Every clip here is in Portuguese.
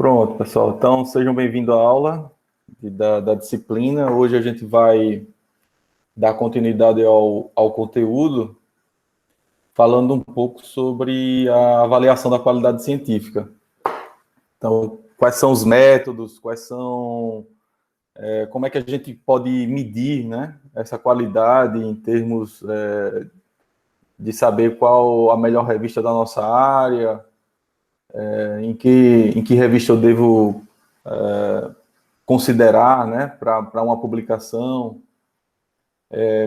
Pronto, pessoal. Então, sejam bem-vindos à aula da disciplina. Hoje a gente vai dar continuidade ao conteúdo, falando um pouco sobre a avaliação da qualidade científica. Então, quais são os métodos, como é que a gente pode medir, né, essa qualidade em termos de saber qual a melhor revista da nossa área, em que revista eu devo considerar, né, para uma publicação,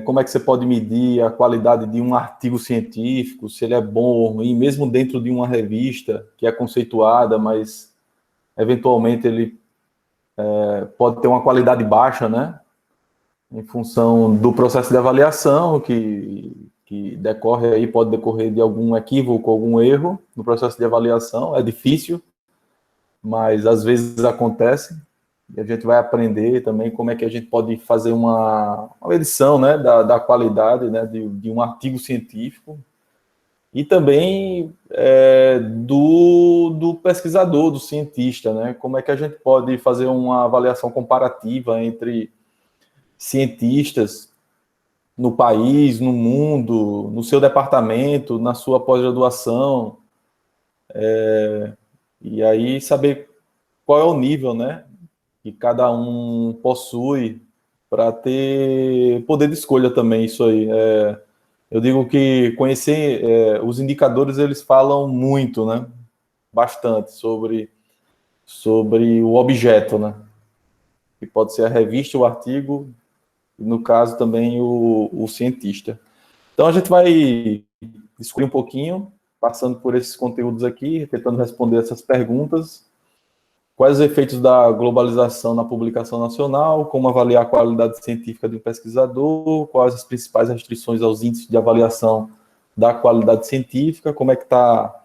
como é que você pode medir a qualidade de um artigo científico, se ele é bom ou ruim, mesmo dentro de uma revista que é conceituada, mas eventualmente ele pode ter uma qualidade baixa, né, em função do processo de avaliação que decorre aí, pode decorrer de algum equívoco, algum erro no processo de avaliação. É difícil, mas às vezes acontece. E a gente vai aprender também como é que a gente pode fazer uma medição, né, da qualidade, né, de um artigo científico, e também do pesquisador, do cientista, né, como é que a gente pode fazer uma avaliação comparativa entre cientistas no país, no mundo, no seu departamento, na sua pós-graduação, e aí saber qual é o nível, né, que cada um possui para ter poder de escolha também, isso aí. Eu digo que conhecer os indicadores, eles falam muito, né, bastante sobre o objeto, né, que pode ser a revista, o artigo, e no caso também o cientista. Então a gente vai discutir um pouquinho, passando por esses conteúdos aqui, tentando responder essas perguntas. Quais os efeitos da globalização na publicação nacional, como avaliar a qualidade científica de um pesquisador, quais as principais restrições aos índices de avaliação da qualidade científica, como é que está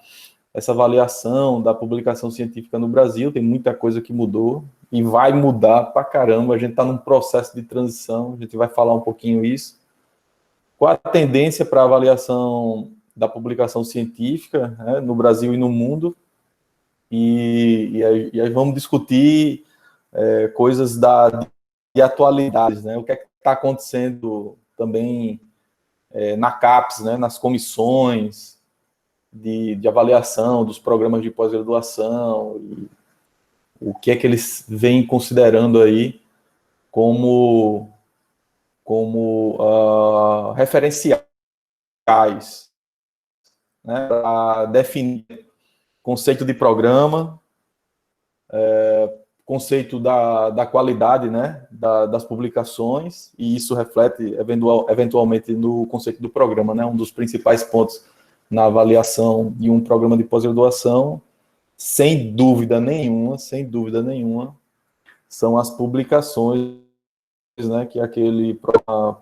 essa avaliação da publicação científica no Brasil. Tem muita coisa que mudou e vai mudar pra caramba, a gente está num processo de transição, a gente vai falar um pouquinho isso. Qual a tendência para a avaliação da publicação científica, né, no Brasil e no mundo? E aí vamos discutir coisas de atualidades, né? O que é que está acontecendo também na CAPES, né? Nas comissões de avaliação dos programas de pós-graduação, o que é que eles vêm considerando aí como referenciais, né? Para definir conceito de programa, conceito da qualidade, né, das publicações, e isso reflete eventualmente no conceito do programa, né, um dos principais pontos na avaliação de um programa de pós-graduação, sem dúvida nenhuma, são as publicações, né, que aquele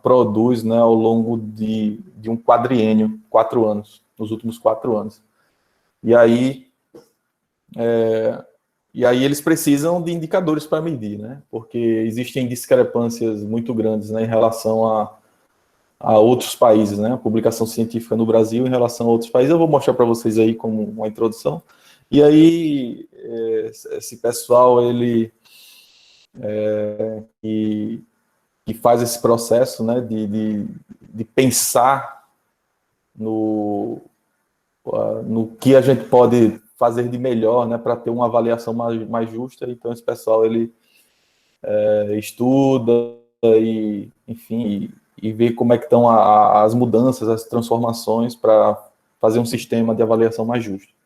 produz, né, ao longo de um quadriênio, 4 anos, nos últimos 4 anos. E aí eles precisam de indicadores para medir, né? Porque existem discrepâncias muito grandes, né, em relação a outros países, né? A publicação científica no Brasil em relação a outros países. Eu vou mostrar para vocês aí como uma introdução. E aí, esse pessoal, ele que faz esse processo, né, de pensar no que a gente pode fazer de melhor, né, para ter uma avaliação mais justa. Então, esse pessoal, ele estuda e, enfim, e vê como é que estão as mudanças, as transformações para fazer um sistema de avaliação mais justo.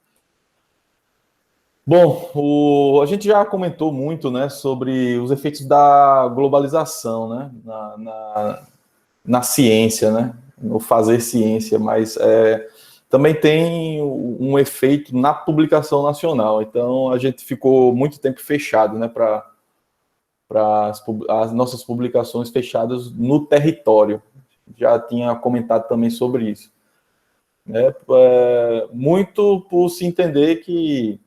Bom, a gente já comentou muito, né, sobre os efeitos da globalização, né, na ciência, né, no fazer ciência, mas também tem um efeito na publicação nacional. Então, a gente ficou muito tempo fechado, né, para as nossas publicações fechadas no território. Já tinha comentado também sobre isso. Muito por se entender que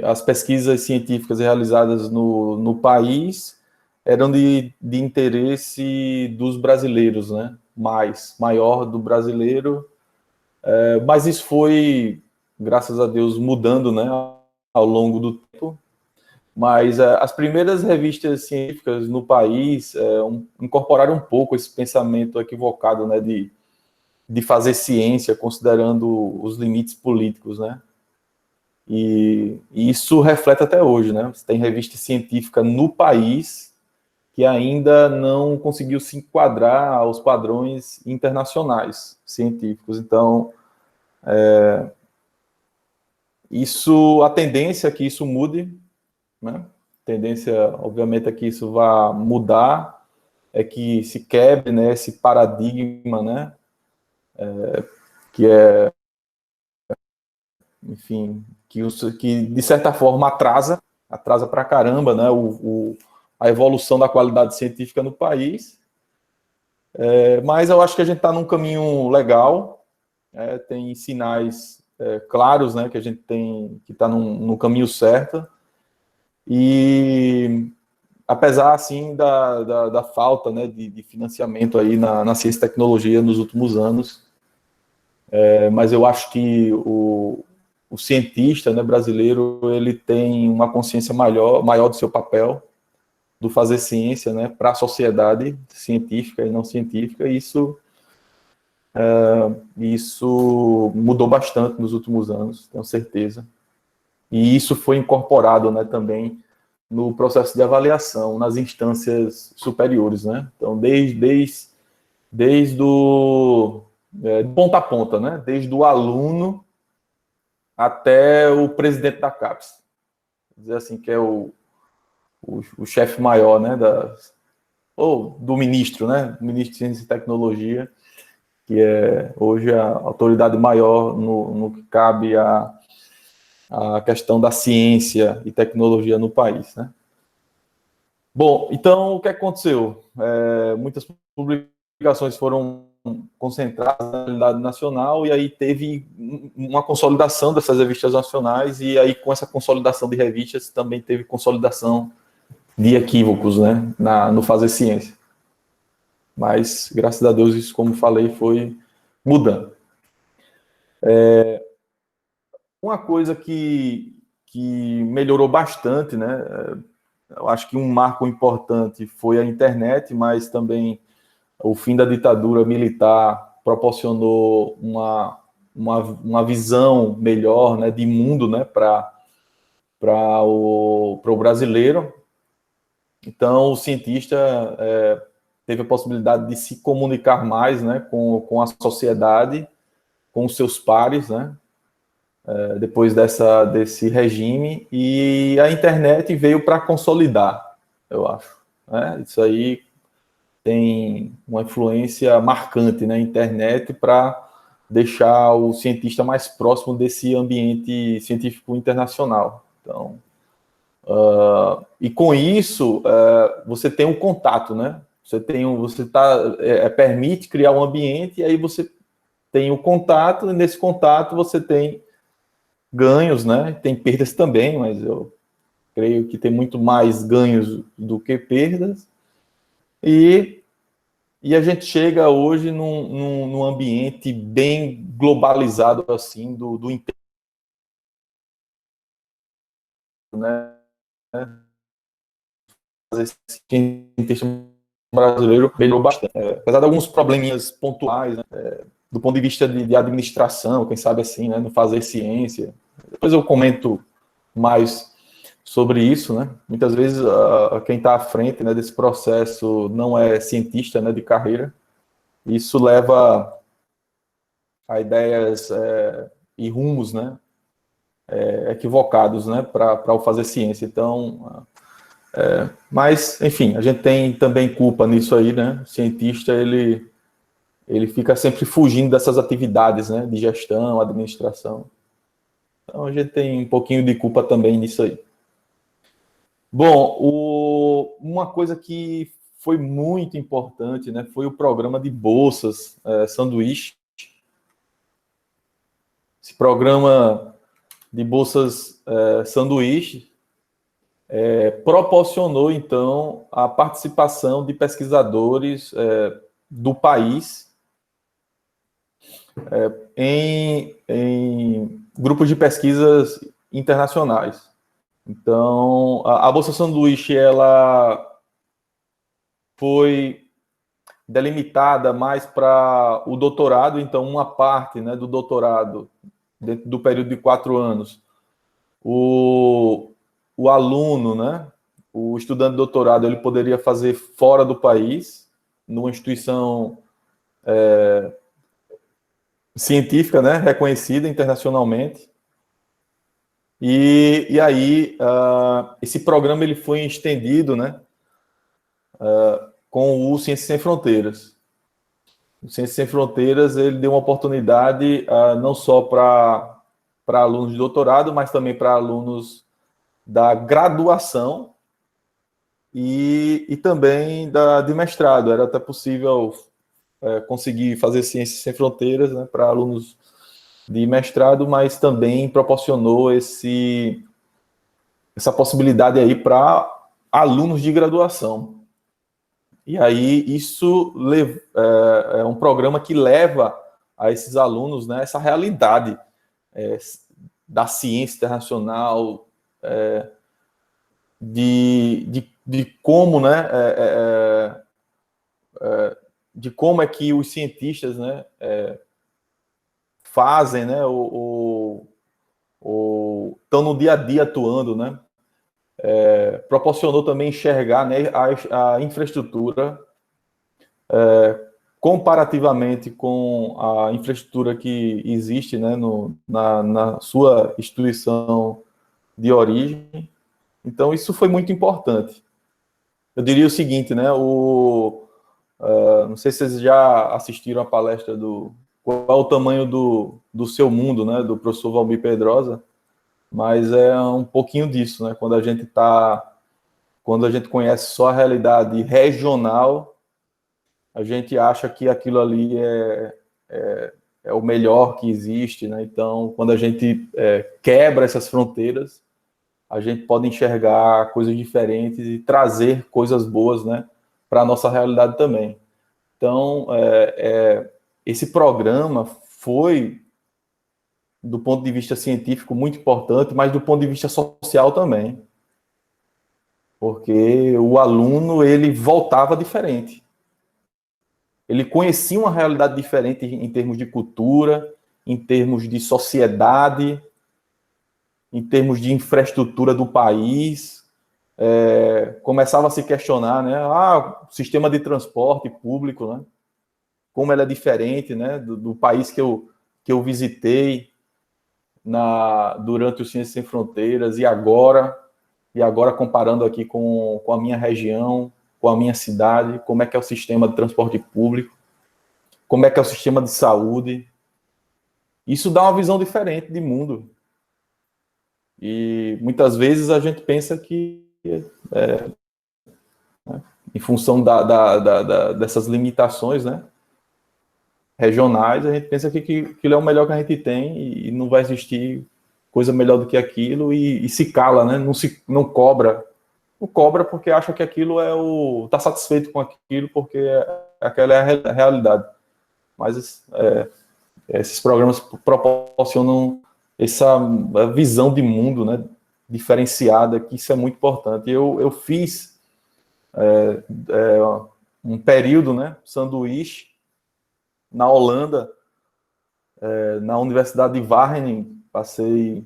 as pesquisas científicas realizadas no país eram de interesse dos brasileiros, né? Maior do brasileiro, mas isso foi, graças a Deus, mudando, né, ao longo do tempo, mas as primeiras revistas científicas no país incorporaram um pouco esse pensamento equivocado, né, de fazer ciência considerando os limites políticos, né? E isso reflete até hoje, né? Você tem revista científica no país que ainda não conseguiu se enquadrar aos padrões internacionais científicos. Então, a tendência é que isso mude, né? A tendência, obviamente, é que isso vá mudar, é que se quebre, né, esse paradigma, né? Que é, enfim, que de certa forma atrasa pra caramba, né, a evolução da qualidade científica no país. Mas eu acho que a gente está num caminho legal, tem sinais claros, né, que a gente tem que está no caminho certo, e apesar, assim, da falta, né, de financiamento aí na ciência e tecnologia nos últimos anos, mas eu acho que o cientista, né, brasileiro, ele tem uma consciência maior do seu papel, do fazer ciência, né, para a sociedade científica e não científica, e isso mudou bastante nos últimos anos, tenho certeza. E isso foi incorporado, né, também no processo de avaliação, nas instâncias superiores, né? Então, desde o de ponta a ponta, né? Desde o aluno até o presidente da CAPES. Dizer assim, que é o chefe maior, né? Ou do ministro, né? O ministro de Ciência e Tecnologia, que é hoje a autoridade maior no que cabe a questão da ciência e tecnologia no país, né? Bom, então o que aconteceu? Muitas publicações foram concentradas na realidade nacional e aí teve uma consolidação dessas revistas nacionais e aí com essa consolidação de revistas também teve consolidação de equívocos, né, no fazer ciência. Mas, graças a Deus, isso, como falei, foi mudando. Uma coisa que melhorou bastante, né, eu acho que um marco importante foi a internet, mas também o fim da ditadura militar proporcionou uma visão melhor, né, de mundo, né, para o brasileiro. Então, o cientista teve a possibilidade de se comunicar mais, né, com a sociedade, com os seus pares, né, depois desse regime, e a internet veio para consolidar, eu acho. Né? Isso aí tem uma influência marcante na internet para deixar o cientista mais próximo desse ambiente científico internacional. Então, e com isso, você tem um contato, né? Permite criar um ambiente e aí você tem o contato, e nesse contato você tem ganhos, né? Tem perdas também, mas eu creio que tem muito mais ganhos do que perdas. E a gente chega hoje num ambiente bem globalizado, assim, do né? Esse cientista brasileiro melhorou bastante. Apesar de alguns probleminhas pontuais, né? Do ponto de vista de administração, quem sabe assim, né? Não fazer ciência. Depois eu comento mais sobre isso, né? Muitas vezes quem está à frente, né, desse processo não é cientista, né, de carreira. Isso leva a ideias e rumos, né, equivocados, né, para o fazer ciência. Então, mas, enfim, a gente tem também culpa nisso aí, né? O cientista, ele fica sempre fugindo dessas atividades, né, de gestão, administração. Então, a gente tem um pouquinho de culpa também nisso aí. Bom, uma coisa que foi muito importante, né, foi o programa de bolsas sanduíche. Esse programa de bolsas sanduíche proporcionou, então, a participação de pesquisadores do país em grupos de pesquisas internacionais. Então, a Bolsa Sanduíche, ela foi delimitada mais para o doutorado, então uma parte, né, do doutorado, dentro do período de 4 anos, o aluno, né, o estudante de doutorado, ele poderia fazer fora do país, numa instituição científica, né, reconhecida internacionalmente. E aí, esse programa ele foi estendido, né, com o Ciências Sem Fronteiras. O Ciências Sem Fronteiras ele deu uma oportunidade não só para alunos de doutorado, mas também para alunos da graduação e também de mestrado. Era até possível conseguir fazer Ciências Sem Fronteiras, né, para alunos de mestrado, mas também proporcionou essa possibilidade aí para alunos de graduação. E aí isso é um programa que leva a esses alunos, né, essa realidade da ciência internacional, de como, né, de como é que os cientistas, né, fazem, né, estão no dia a dia atuando, né, proporcionou também enxergar, né, a infraestrutura comparativamente com a infraestrutura que existe, né, na sua instituição de origem. Então, isso foi muito importante. Eu diria o seguinte, né, não sei se vocês já assistiram a palestra qual é o tamanho do seu mundo, né, do professor Valmir Pedrosa, mas é um pouquinho disso, né, quando a gente conhece só a realidade regional, a gente acha que aquilo ali é o melhor que existe, né? Então, quando a gente quebra essas fronteiras, a gente pode enxergar coisas diferentes e trazer coisas boas, né, para a nossa realidade também. Então, esse programa foi, do ponto de vista científico, muito importante, mas do ponto de vista social também. Porque o aluno, ele voltava diferente. Ele conhecia uma realidade diferente em termos de cultura, em termos de sociedade, em termos de infraestrutura do país. Começava a se questionar, né? O sistema de transporte público, né? Como ele é diferente, né? Do país que eu visitei durante o Ciências Sem Fronteiras e agora comparando aqui com a minha região, com a minha cidade, como é que é o sistema de transporte público, como é que é o sistema de saúde. Isso dá uma visão diferente de mundo. E muitas vezes a gente pensa que, em função dessas limitações, né, regionais, a gente pensa que aquilo é o melhor que a gente tem e não vai existir coisa melhor do que aquilo e se cala, né, não cobra. Não cobra porque acha que aquilo está satisfeito com aquilo porque aquela é a realidade. Mas esses programas proporcionam essa visão de mundo, né, diferenciada, que isso é muito importante. Eu fiz um período, né, sanduíche, na Holanda, na Universidade de Wageningen, passei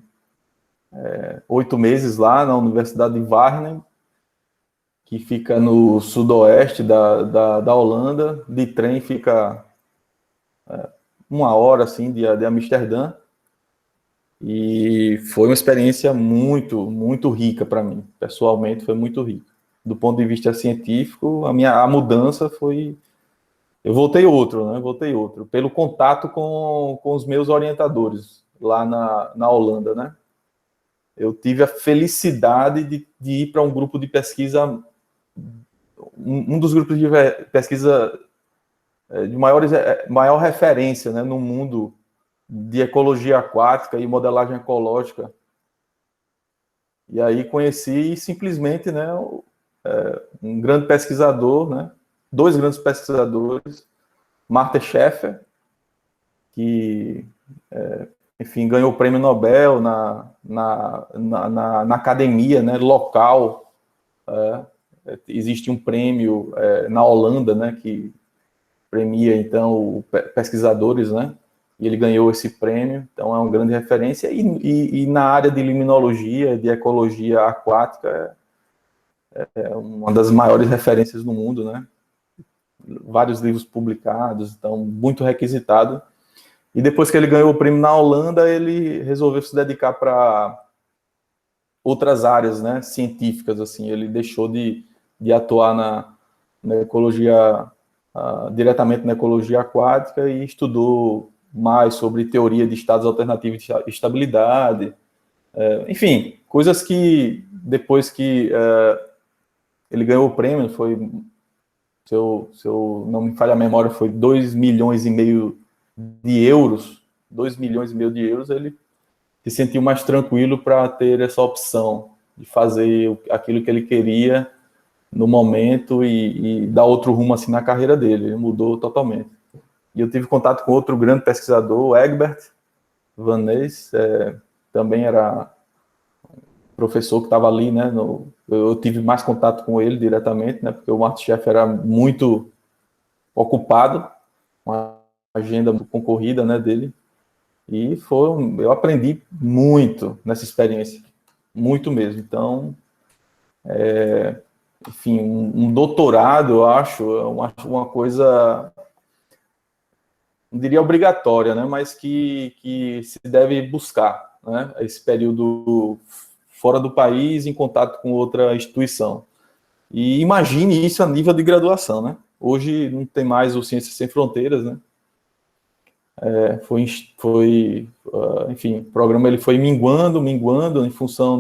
8 meses lá na Universidade de Wageningen, que fica no sudoeste da Holanda, de trem fica 1 hora, assim, de Amsterdã, e foi uma experiência muito, muito rica para mim, pessoalmente foi muito rica. Do ponto de vista científico, a mudança foi... Eu voltei outro, pelo contato com os meus orientadores lá na Holanda, né? Eu tive a felicidade de ir para um grupo de pesquisa, um dos grupos de pesquisa de maior referência, né, no mundo de ecologia aquática e modelagem ecológica. E aí conheci simplesmente, né, um grande pesquisador, né, 2 grandes pesquisadores, Marta Scheffer, que enfim, ganhou o prêmio Nobel na academia, né, local. Existe um prêmio na Holanda, né, que premia, então, pesquisadores, né, e ele ganhou esse prêmio, então é uma grande referência, e na área de limnologia, de ecologia aquática, é uma das maiores referências no mundo, né, vários livros publicados, então, muito requisitado. E depois que ele ganhou o prêmio na Holanda, ele resolveu se dedicar para outras áreas, né, científicas, assim. Ele deixou de atuar na ecologia, diretamente na ecologia aquática, e estudou mais sobre teoria de estados alternativos de estabilidade. Enfim, coisas que depois que ele ganhou o prêmio, foi, se eu não me falha a memória, foi 2,5 milhões de euros, 2,5 milhões de euros, ele se sentiu mais tranquilo para ter essa opção de fazer aquilo que ele queria no momento e dar outro rumo assim na carreira dele. Ele mudou totalmente. E eu tive contato com outro grande pesquisador, o Egbert Van Nys, também era professor que estava ali, né? Eu tive mais contato com ele diretamente, né? Porque o Martin Schaefer era muito ocupado, uma agenda muito concorrida, né, dele. E eu aprendi muito nessa experiência, muito mesmo. Então, enfim, um doutorado, eu acho, uma coisa, não diria obrigatória, né, mas que se deve buscar, né, esse período fora do país, em contato com outra instituição. E imagine isso a nível de graduação, né? Hoje não tem mais o Ciências Sem Fronteiras, né? Enfim, o programa ele foi minguando em função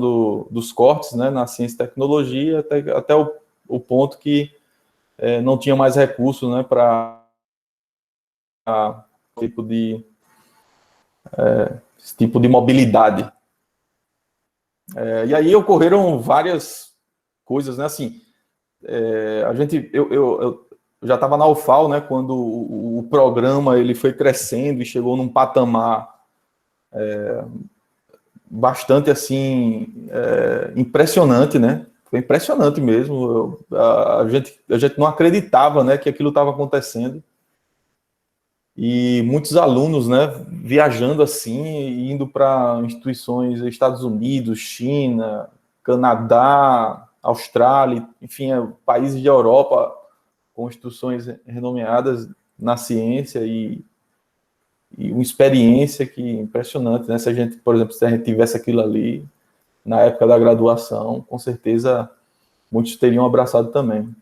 dos cortes, né, na ciência e tecnologia, até o ponto que não tinha mais recursos, né, para esse tipo de mobilidade. E aí ocorreram várias coisas, né, assim, eu já estava na UFAL, né, quando o programa ele foi crescendo e chegou num patamar bastante assim impressionante, né? Foi impressionante mesmo. A gente não acreditava, né, que aquilo estava acontecendo. E muitos alunos, né, viajando assim, indo para instituições Estados Unidos, China, Canadá, Austrália, enfim, países de Europa com instituições renomeadas na ciência e uma experiência que impressionante, né? Se a gente, por exemplo, se a gente tivesse aquilo ali na época da graduação, com certeza muitos teriam abraçado também.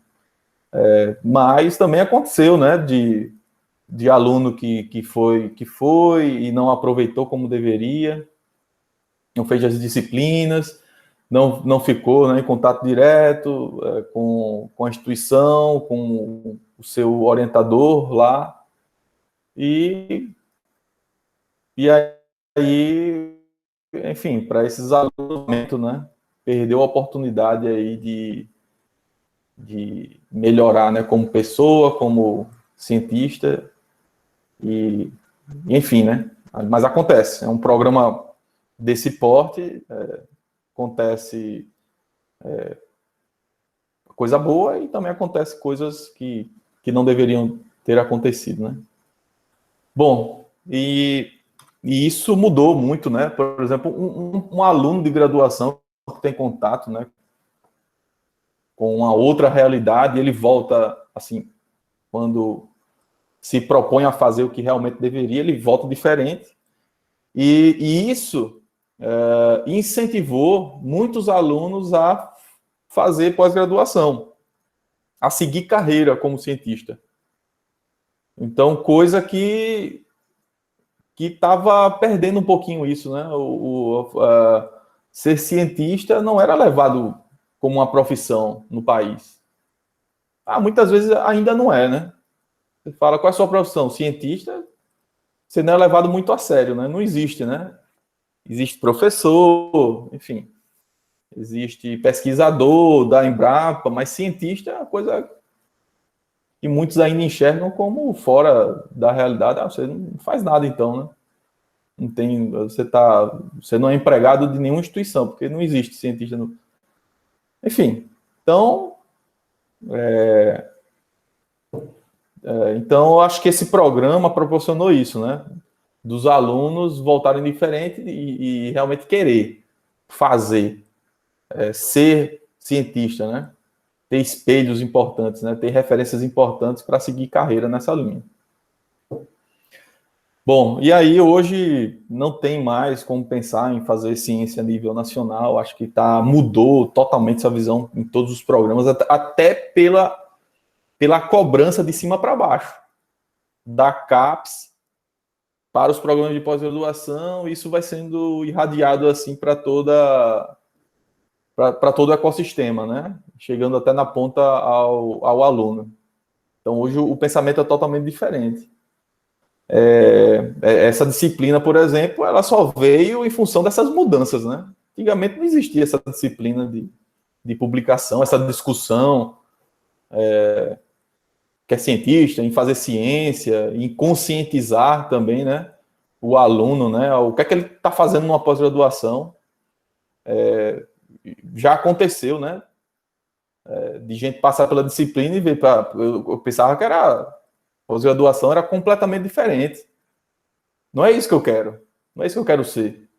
Mas também aconteceu, né, de aluno que foi e não aproveitou como deveria, não fez as disciplinas, não ficou, né, em contato direto com a instituição, com o seu orientador lá, e aí, enfim, para esses alunos, né, perdeu a oportunidade aí de melhorar, né, como pessoa, como cientista, enfim, né, mas acontece, é um programa desse porte, acontece coisa boa e também acontece coisas que não deveriam ter acontecido, né. Bom, e isso mudou muito, né? Por exemplo, um aluno de graduação que tem contato, né, com uma outra realidade, ele volta, assim, quando se propõe a fazer o que realmente deveria, ele volta diferente. E isso incentivou muitos alunos a fazer pós-graduação, a seguir carreira como cientista. Então, coisa que estava perdendo um pouquinho isso, né? Ser cientista não era levado como uma profissão no país. Muitas vezes ainda não é, né? Você fala, qual é a sua profissão? Cientista, você não é levado muito a sério, né? Não existe, né? Existe professor, enfim, existe pesquisador da Embrapa, mas cientista é uma coisa que muitos ainda enxergam como fora da realidade. Você não faz nada então, né? Não tem, você não é empregado de nenhuma instituição, porque não existe cientista no... Enfim, então, então eu acho que esse programa proporcionou isso, né? Dos alunos voltarem diferente e realmente querer fazer, ser cientista, né? Ter espelhos importantes, né? Ter referências importantes para seguir carreira nessa linha. Bom, e aí hoje não tem mais como pensar em fazer ciência a nível nacional. Acho que mudou totalmente essa visão em todos os programas, até pela cobrança de cima para baixo, da CAPES para os programas de pós-graduação. Isso vai sendo irradiado assim para todo o ecossistema, né? Chegando até na ponta ao aluno. Então hoje o pensamento é totalmente diferente. Essa disciplina, por exemplo, ela só veio em função dessas mudanças, né? Antigamente não existia essa disciplina de publicação, essa discussão que é cientista, em fazer ciência, em conscientizar também, né? O aluno, né? O que é que ele está fazendo numa pós-graduação. Já aconteceu, né? De gente passar pela disciplina e ver para... Eu pensava que pós-graduação era completamente diferente. Não é isso que eu quero. Não é isso que eu quero ser.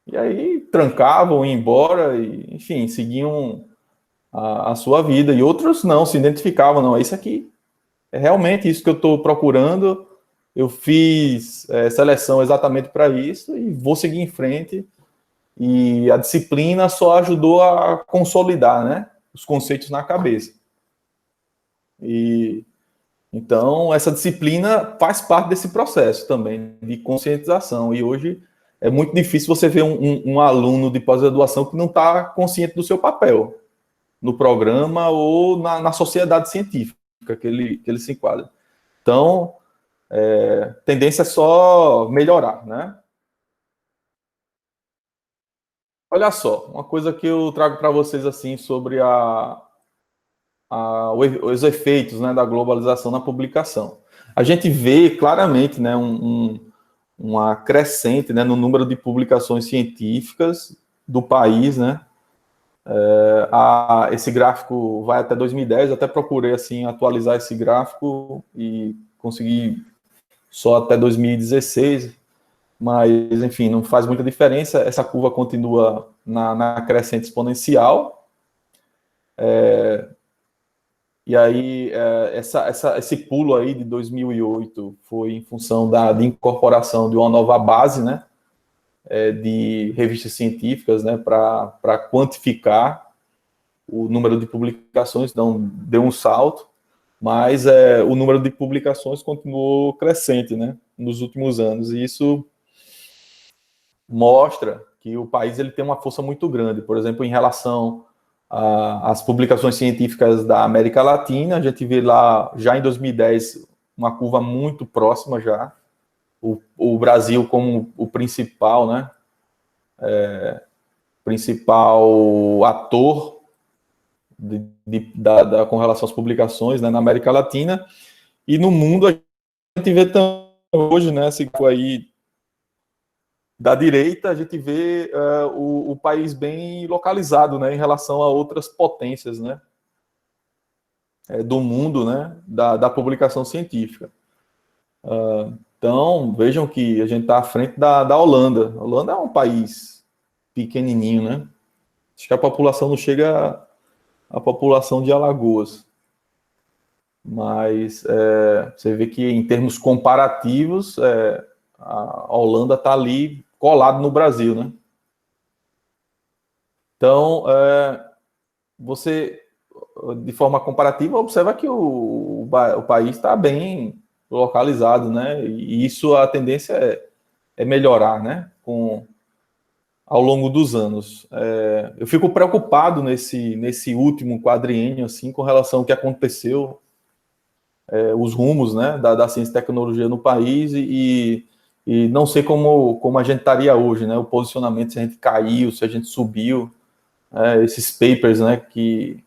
E aí trancavam, iam embora, e, enfim, seguiam a sua vida. E outros não, se identificavam, não, é isso aqui. É realmente isso que eu estou procurando. Eu fiz seleção exatamente para isso e vou seguir em frente. E a disciplina só ajudou a consolidar, né, os conceitos na cabeça. E então essa disciplina faz parte desse processo também de conscientização. E hoje é muito difícil você ver um aluno de pós-graduação que não está consciente do seu papel no programa ou na sociedade científica que ele se enquadra. Então, tendência é só melhorar, né? Olha só, uma coisa que eu trago para vocês assim sobre os efeitos, né, da globalização na publicação. A gente vê claramente, né, uma crescente, né, no número de publicações científicas do país, né? Esse gráfico vai até 2010, eu até procurei assim atualizar esse gráfico e consegui só até 2016, mas enfim, não faz muita diferença. Essa curva continua na crescente exponencial. E aí, esse pulo aí de 2008 foi em função de incorporação de uma nova base, né, de revistas científicas, né, para quantificar o número de publicações. Então, deu um salto, mas o número de publicações continuou crescente, né, nos últimos anos. E isso mostra que o país ele tem uma força muito grande. Por exemplo, em relação às publicações científicas da América Latina, a gente vê lá, já em 2010, uma curva muito próxima já. O Brasil como o principal, né, principal ator com relação às publicações, né, na América Latina. E no mundo a gente vê também hoje, né, esse aí da direita, a gente vê o país bem localizado, né, em relação a outras potências, né, do mundo, né, da publicação científica. Então, vejam que a gente está à frente da Holanda. A Holanda é um país pequenininho, né? Acho que a população não chega à população de Alagoas. Mas você vê que, em termos comparativos, a Holanda está ali colado no Brasil, né? Então, você, de forma comparativa, observa que o país está bem localizado, né? E isso, a tendência é melhorar, né? Ao longo dos anos. Eu fico preocupado nesse último quadriênio, assim, com relação ao que aconteceu, os rumos, né, da ciência e tecnologia no país, e não sei como a gente estaria hoje, né? O posicionamento, se a gente caiu, se a gente subiu, esses papers, né, que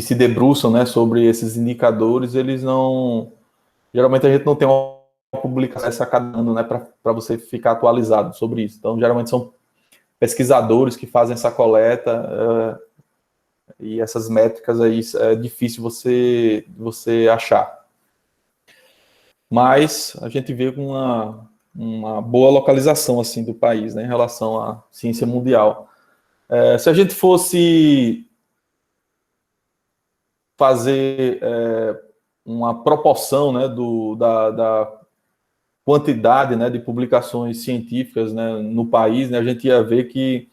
se debruçam, né, sobre esses indicadores, eles não... Geralmente a gente não tem uma publicação a cada ano, né, para você ficar atualizado sobre isso. Então, geralmente são pesquisadores que fazem essa coleta, e essas métricas aí é difícil você achar. Mas a gente vê uma boa localização assim do país, né, em relação à ciência mundial. Se a gente fosse fazer uma proporção, né, da quantidade, né, de publicações científicas, né, no país, né, a gente ia ver que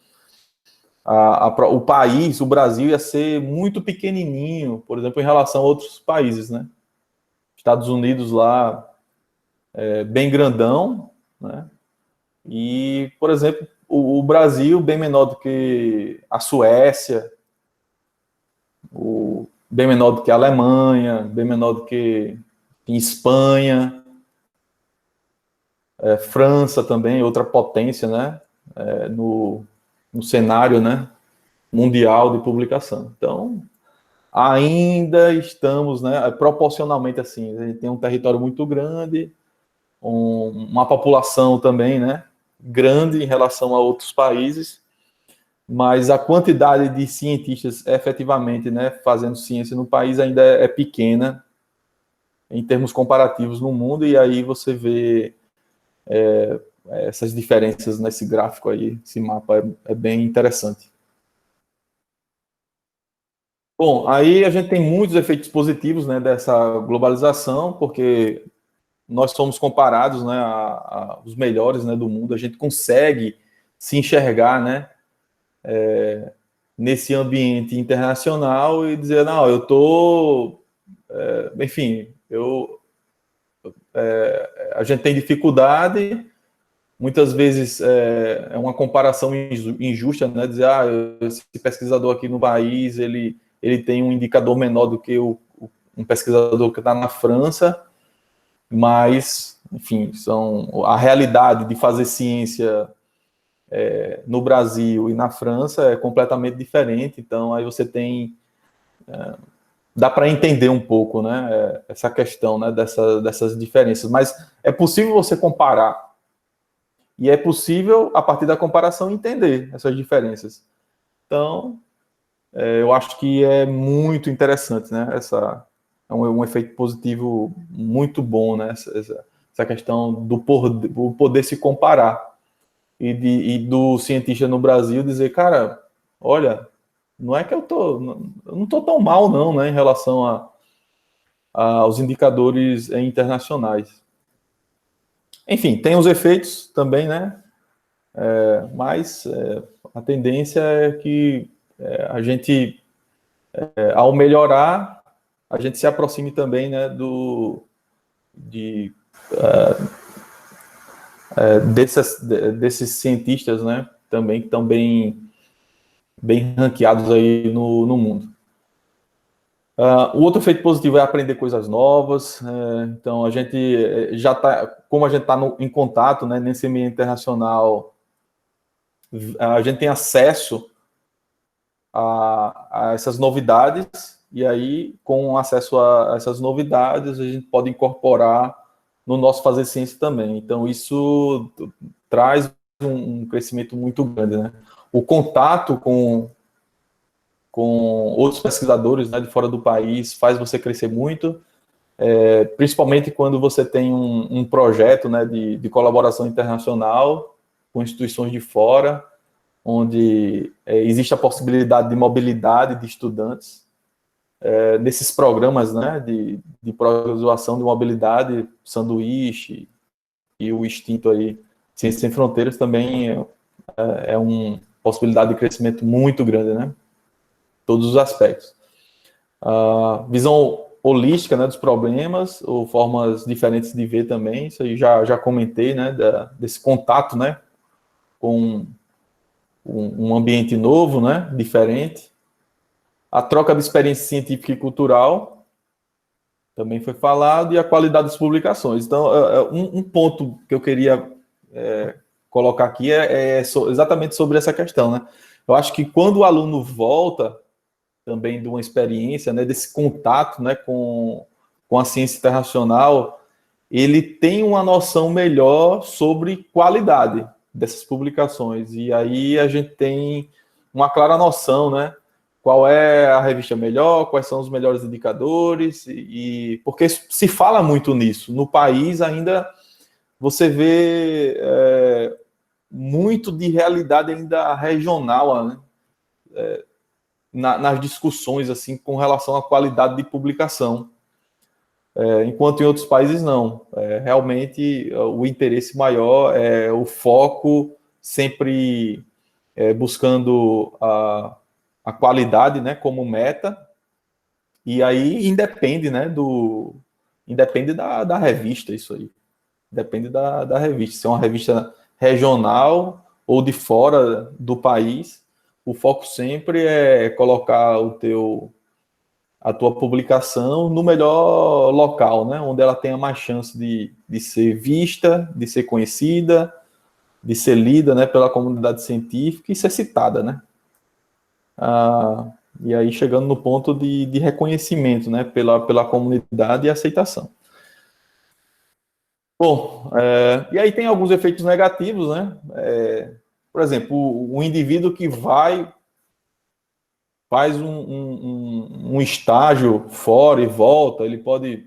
o país, o Brasil, ia ser muito pequenininho, por exemplo, em relação a outros países, né? Estados Unidos lá bem grandão, né? E, por exemplo, o Brasil bem menor do que a Suécia, bem menor do que a Alemanha, bem menor do que em Espanha, França também, outra potência, né? No cenário, né, mundial de publicação. Então, ainda estamos, né, proporcionalmente assim, a gente tem um território muito grande, uma população também, né, grande em relação a outros países, mas a quantidade de cientistas efetivamente, né, fazendo ciência no país ainda é pequena em termos comparativos no mundo, e aí você vê essas diferenças nesse gráfico aí, esse mapa é bem interessante. Bom, aí a gente tem muitos efeitos positivos, né, dessa globalização, porque nós somos comparados, né, os melhores, né, do mundo, a gente consegue se enxergar, né, nesse ambiente internacional e dizer, não, eu tô, enfim, a gente tem dificuldade, muitas vezes é uma comparação injusta, né, dizer, esse pesquisador aqui no país, ele tem um indicador menor do que um pesquisador que está na França, mas, enfim, a realidade de fazer ciência no Brasil e na França é completamente diferente, então aí você tem, dá para entender um pouco, né, essa questão, né, dessas diferenças, mas é possível você comparar, e é possível, a partir da comparação, entender essas diferenças. Então, eu acho que é muito interessante, né, é um efeito positivo muito bom, né, essa questão do poder se comparar, e do cientista no Brasil dizer, cara, olha, não é que eu não tô tão mal não, né, em relação aos indicadores internacionais. Enfim, tem os efeitos também, né, mas a tendência é que a gente, ao melhorar, a gente se aproxime também, né, desses cientistas, né, também que estão bem ranqueados aí no mundo. O outro efeito positivo é aprender coisas novas. Então, a gente já está, como a gente está em contato, né, nesse meio internacional, a gente tem acesso a essas novidades, e aí, com acesso a essas novidades, a gente pode incorporar no nosso fazer ciência também. Então, isso traz um crescimento muito grande, né? O contato com outros pesquisadores, né, de fora do país faz você crescer muito, principalmente quando você tem um projeto, né, de colaboração internacional com instituições de fora, onde existe a possibilidade de mobilidade de estudantes, nesses programas, né, de pós-graduação de mobilidade, sanduíche e o extinto aí, Ciências Sem Fronteiras, também é uma possibilidade de crescimento muito grande, né? Todos os aspectos. Visão holística, né, dos problemas, ou formas diferentes de ver também, isso aí já comentei, né, desse contato, né, com um ambiente novo, né, diferente. A troca de experiência científica e cultural também foi falado, e a qualidade das publicações. Então, um ponto que eu queria colocar aqui exatamente sobre essa questão, né? Eu acho que quando o aluno volta também de uma experiência, né, desse contato, né, com a ciência internacional, ele tem uma noção melhor sobre qualidade dessas publicações. E aí a gente tem uma clara noção, né? Qual é a revista melhor, quais são os melhores indicadores, e porque se fala muito nisso. No país ainda você vê muito de realidade ainda regional, né? Nas discussões assim com relação à qualidade de publicação. Enquanto em outros países não. Realmente o interesse maior é o foco sempre buscando a qualidade, né, como meta, e aí independe, né, independe da revista, isso aí. Depende da revista. Se é uma revista regional ou de fora do país, o foco sempre é colocar a tua publicação no melhor local, né? Onde ela tenha mais chance de ser vista, de ser conhecida, de ser lida, né, pela comunidade científica e ser citada, né? E aí chegando no ponto de reconhecimento, né, pela comunidade e aceitação. Bom, e aí tem alguns efeitos negativos, né? Por exemplo, o indivíduo que faz um estágio fora e volta, ele pode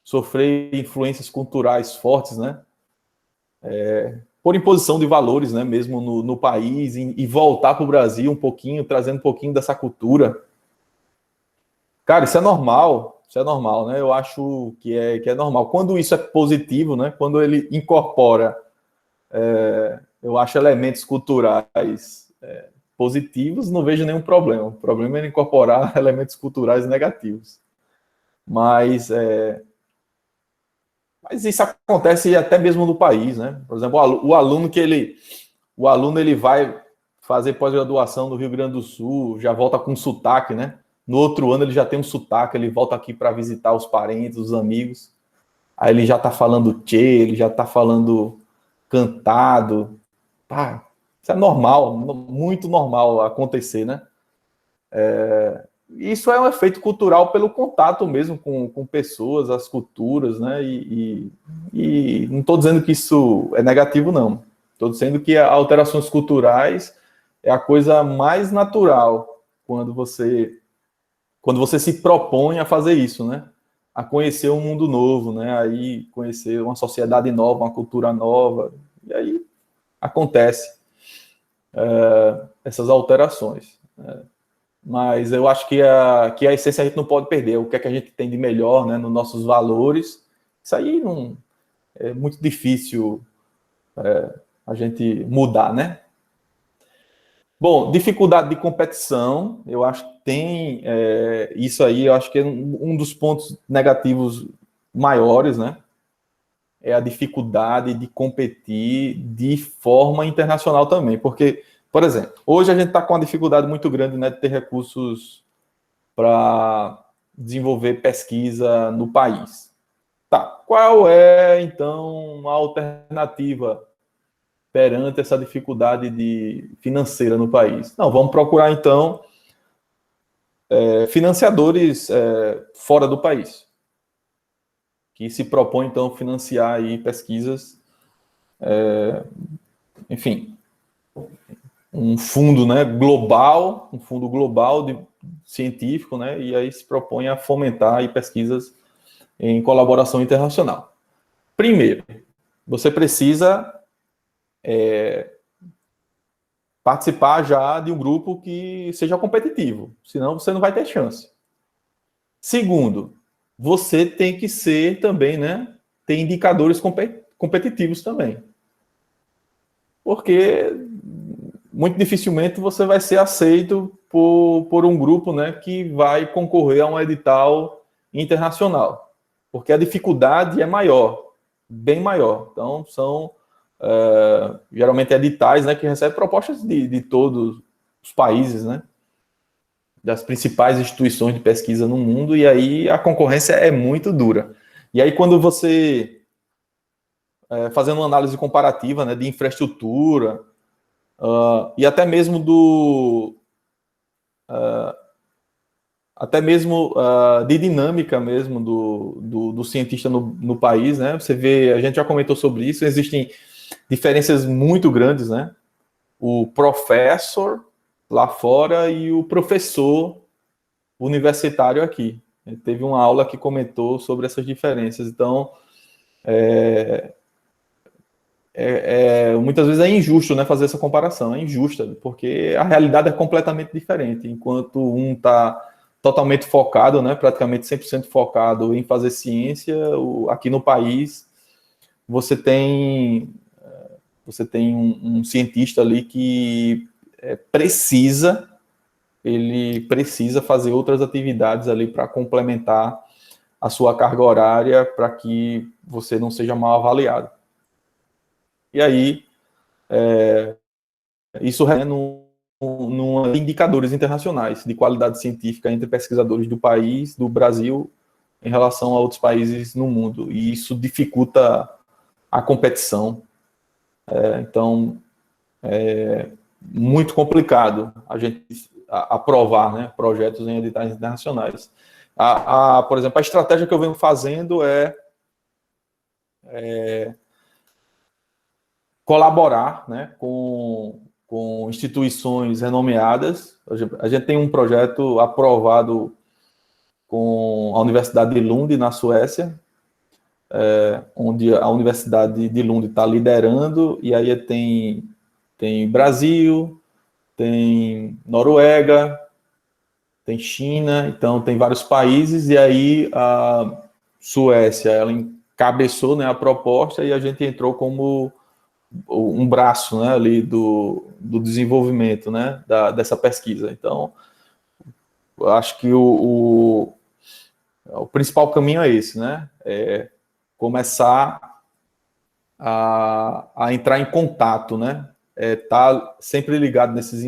sofrer influências culturais fortes, né? Por imposição de valores, né? Mesmo no país, e voltar para o Brasil um pouquinho, trazendo um pouquinho dessa cultura. Cara, isso é normal, né? Eu acho que é normal. Quando isso é positivo, né? Quando ele incorpora, eu acho, elementos culturais positivos, não vejo nenhum problema. O problema é ele incorporar elementos culturais negativos. Mas isso acontece até mesmo no país, né? Por exemplo, o aluno ele vai fazer pós-graduação no Rio Grande do Sul, já volta com sotaque, né? No outro ano ele já tem um sotaque, ele volta aqui para visitar os parentes, os amigos. Aí ele já está falando tchê, ele já está falando cantado. Pá, isso é normal, muito normal acontecer, né? Isso é um efeito cultural pelo contato mesmo com pessoas, as culturas, né? E não estou dizendo que isso é negativo, não. Estou dizendo que alterações culturais é a coisa mais natural quando você se propõe a fazer isso, né? A conhecer um mundo novo, né? Aí conhecer uma sociedade nova, uma cultura nova, e aí acontece essas alterações. Mas eu acho que a essência a gente não pode perder. O que é que a gente tem de melhor, né, nos nossos valores? Isso aí não é muito difícil a gente mudar, né? Bom, dificuldade de competição, eu acho que tem isso aí, eu acho que é um dos pontos negativos maiores, né? É a dificuldade de competir de forma internacional também, porque, por exemplo, hoje a gente está com uma dificuldade muito grande, né, de ter recursos para desenvolver pesquisa no país. Tá, qual é, então, a alternativa perante essa dificuldade financeira no país? Não, vamos procurar, então, financiadores fora do país, que se propõem, então, financiar aí pesquisas, enfim, um fundo, né, global, um fundo global científico, né, e aí se propõe a fomentar aí pesquisas em colaboração internacional. Primeiro, você precisa participar já de um grupo que seja competitivo, senão você não vai ter chance. Segundo, você tem que ser também, né, ter indicadores competitivos também. Porque muito dificilmente você vai ser aceito por um grupo, né, que vai concorrer a um edital internacional. Porque a dificuldade é maior, bem maior. Então, são geralmente editais, né, que recebem propostas de todos os países, né, das principais instituições de pesquisa no mundo, e aí a concorrência é muito dura. E aí, quando você, fazendo uma análise comparativa, né, de infraestrutura, e até mesmo até mesmo de dinâmica mesmo do cientista no país, né? Você vê, a gente já comentou sobre isso, existem diferenças muito grandes, né? O professor lá fora e o professor universitário aqui. Teve uma aula que comentou sobre essas diferenças. Então, muitas vezes é injusto, né, fazer essa comparação. É injusta, porque a realidade é completamente diferente. Enquanto um está totalmente focado, né, praticamente 100% focado em fazer ciência, aqui no país você tem um cientista ali que ele precisa fazer outras atividades ali para complementar a sua carga horária para que você não seja mal avaliado. E aí, isso é num indicadores internacionais de qualidade científica entre pesquisadores do país, do Brasil, em relação a outros países no mundo. E isso dificulta a competição. Então, é muito complicado a gente aprovar, né, projetos em editais internacionais. Por exemplo, a estratégia que eu venho fazendo é colaborar, né, com instituições renomeadas. A gente tem um projeto aprovado com a Universidade de Lund, na Suécia, onde a Universidade de Lund está liderando, e aí tem Brasil, tem Noruega, tem China, então tem vários países, e aí a Suécia, ela encabeçou, né, a proposta, e a gente entrou como um braço, né, ali do desenvolvimento, né, dessa pesquisa. Então, eu acho que o principal caminho é esse, né, começar a entrar em contato, né, tá sempre ligado nesses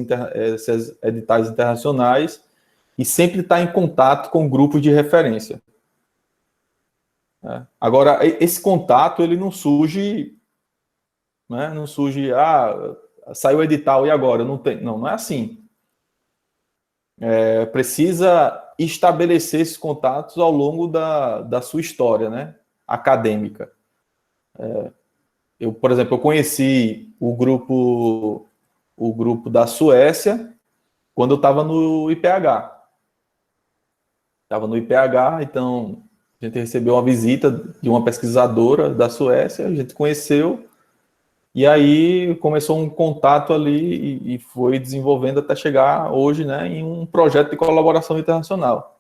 editais internacionais e sempre estar em contato com grupos de referência. Agora, esse contato, ele não surge, né, não surge, saiu o edital e agora? Não é assim. Precisa estabelecer esses contatos ao longo da sua história, né, acadêmica. Por exemplo, eu conheci o grupo da Suécia quando eu estava no IPH. Estava no IPH, então a gente recebeu uma visita de uma pesquisadora da Suécia, a gente conheceu, e aí começou um contato ali e foi desenvolvendo até chegar hoje, né, em um projeto de colaboração internacional.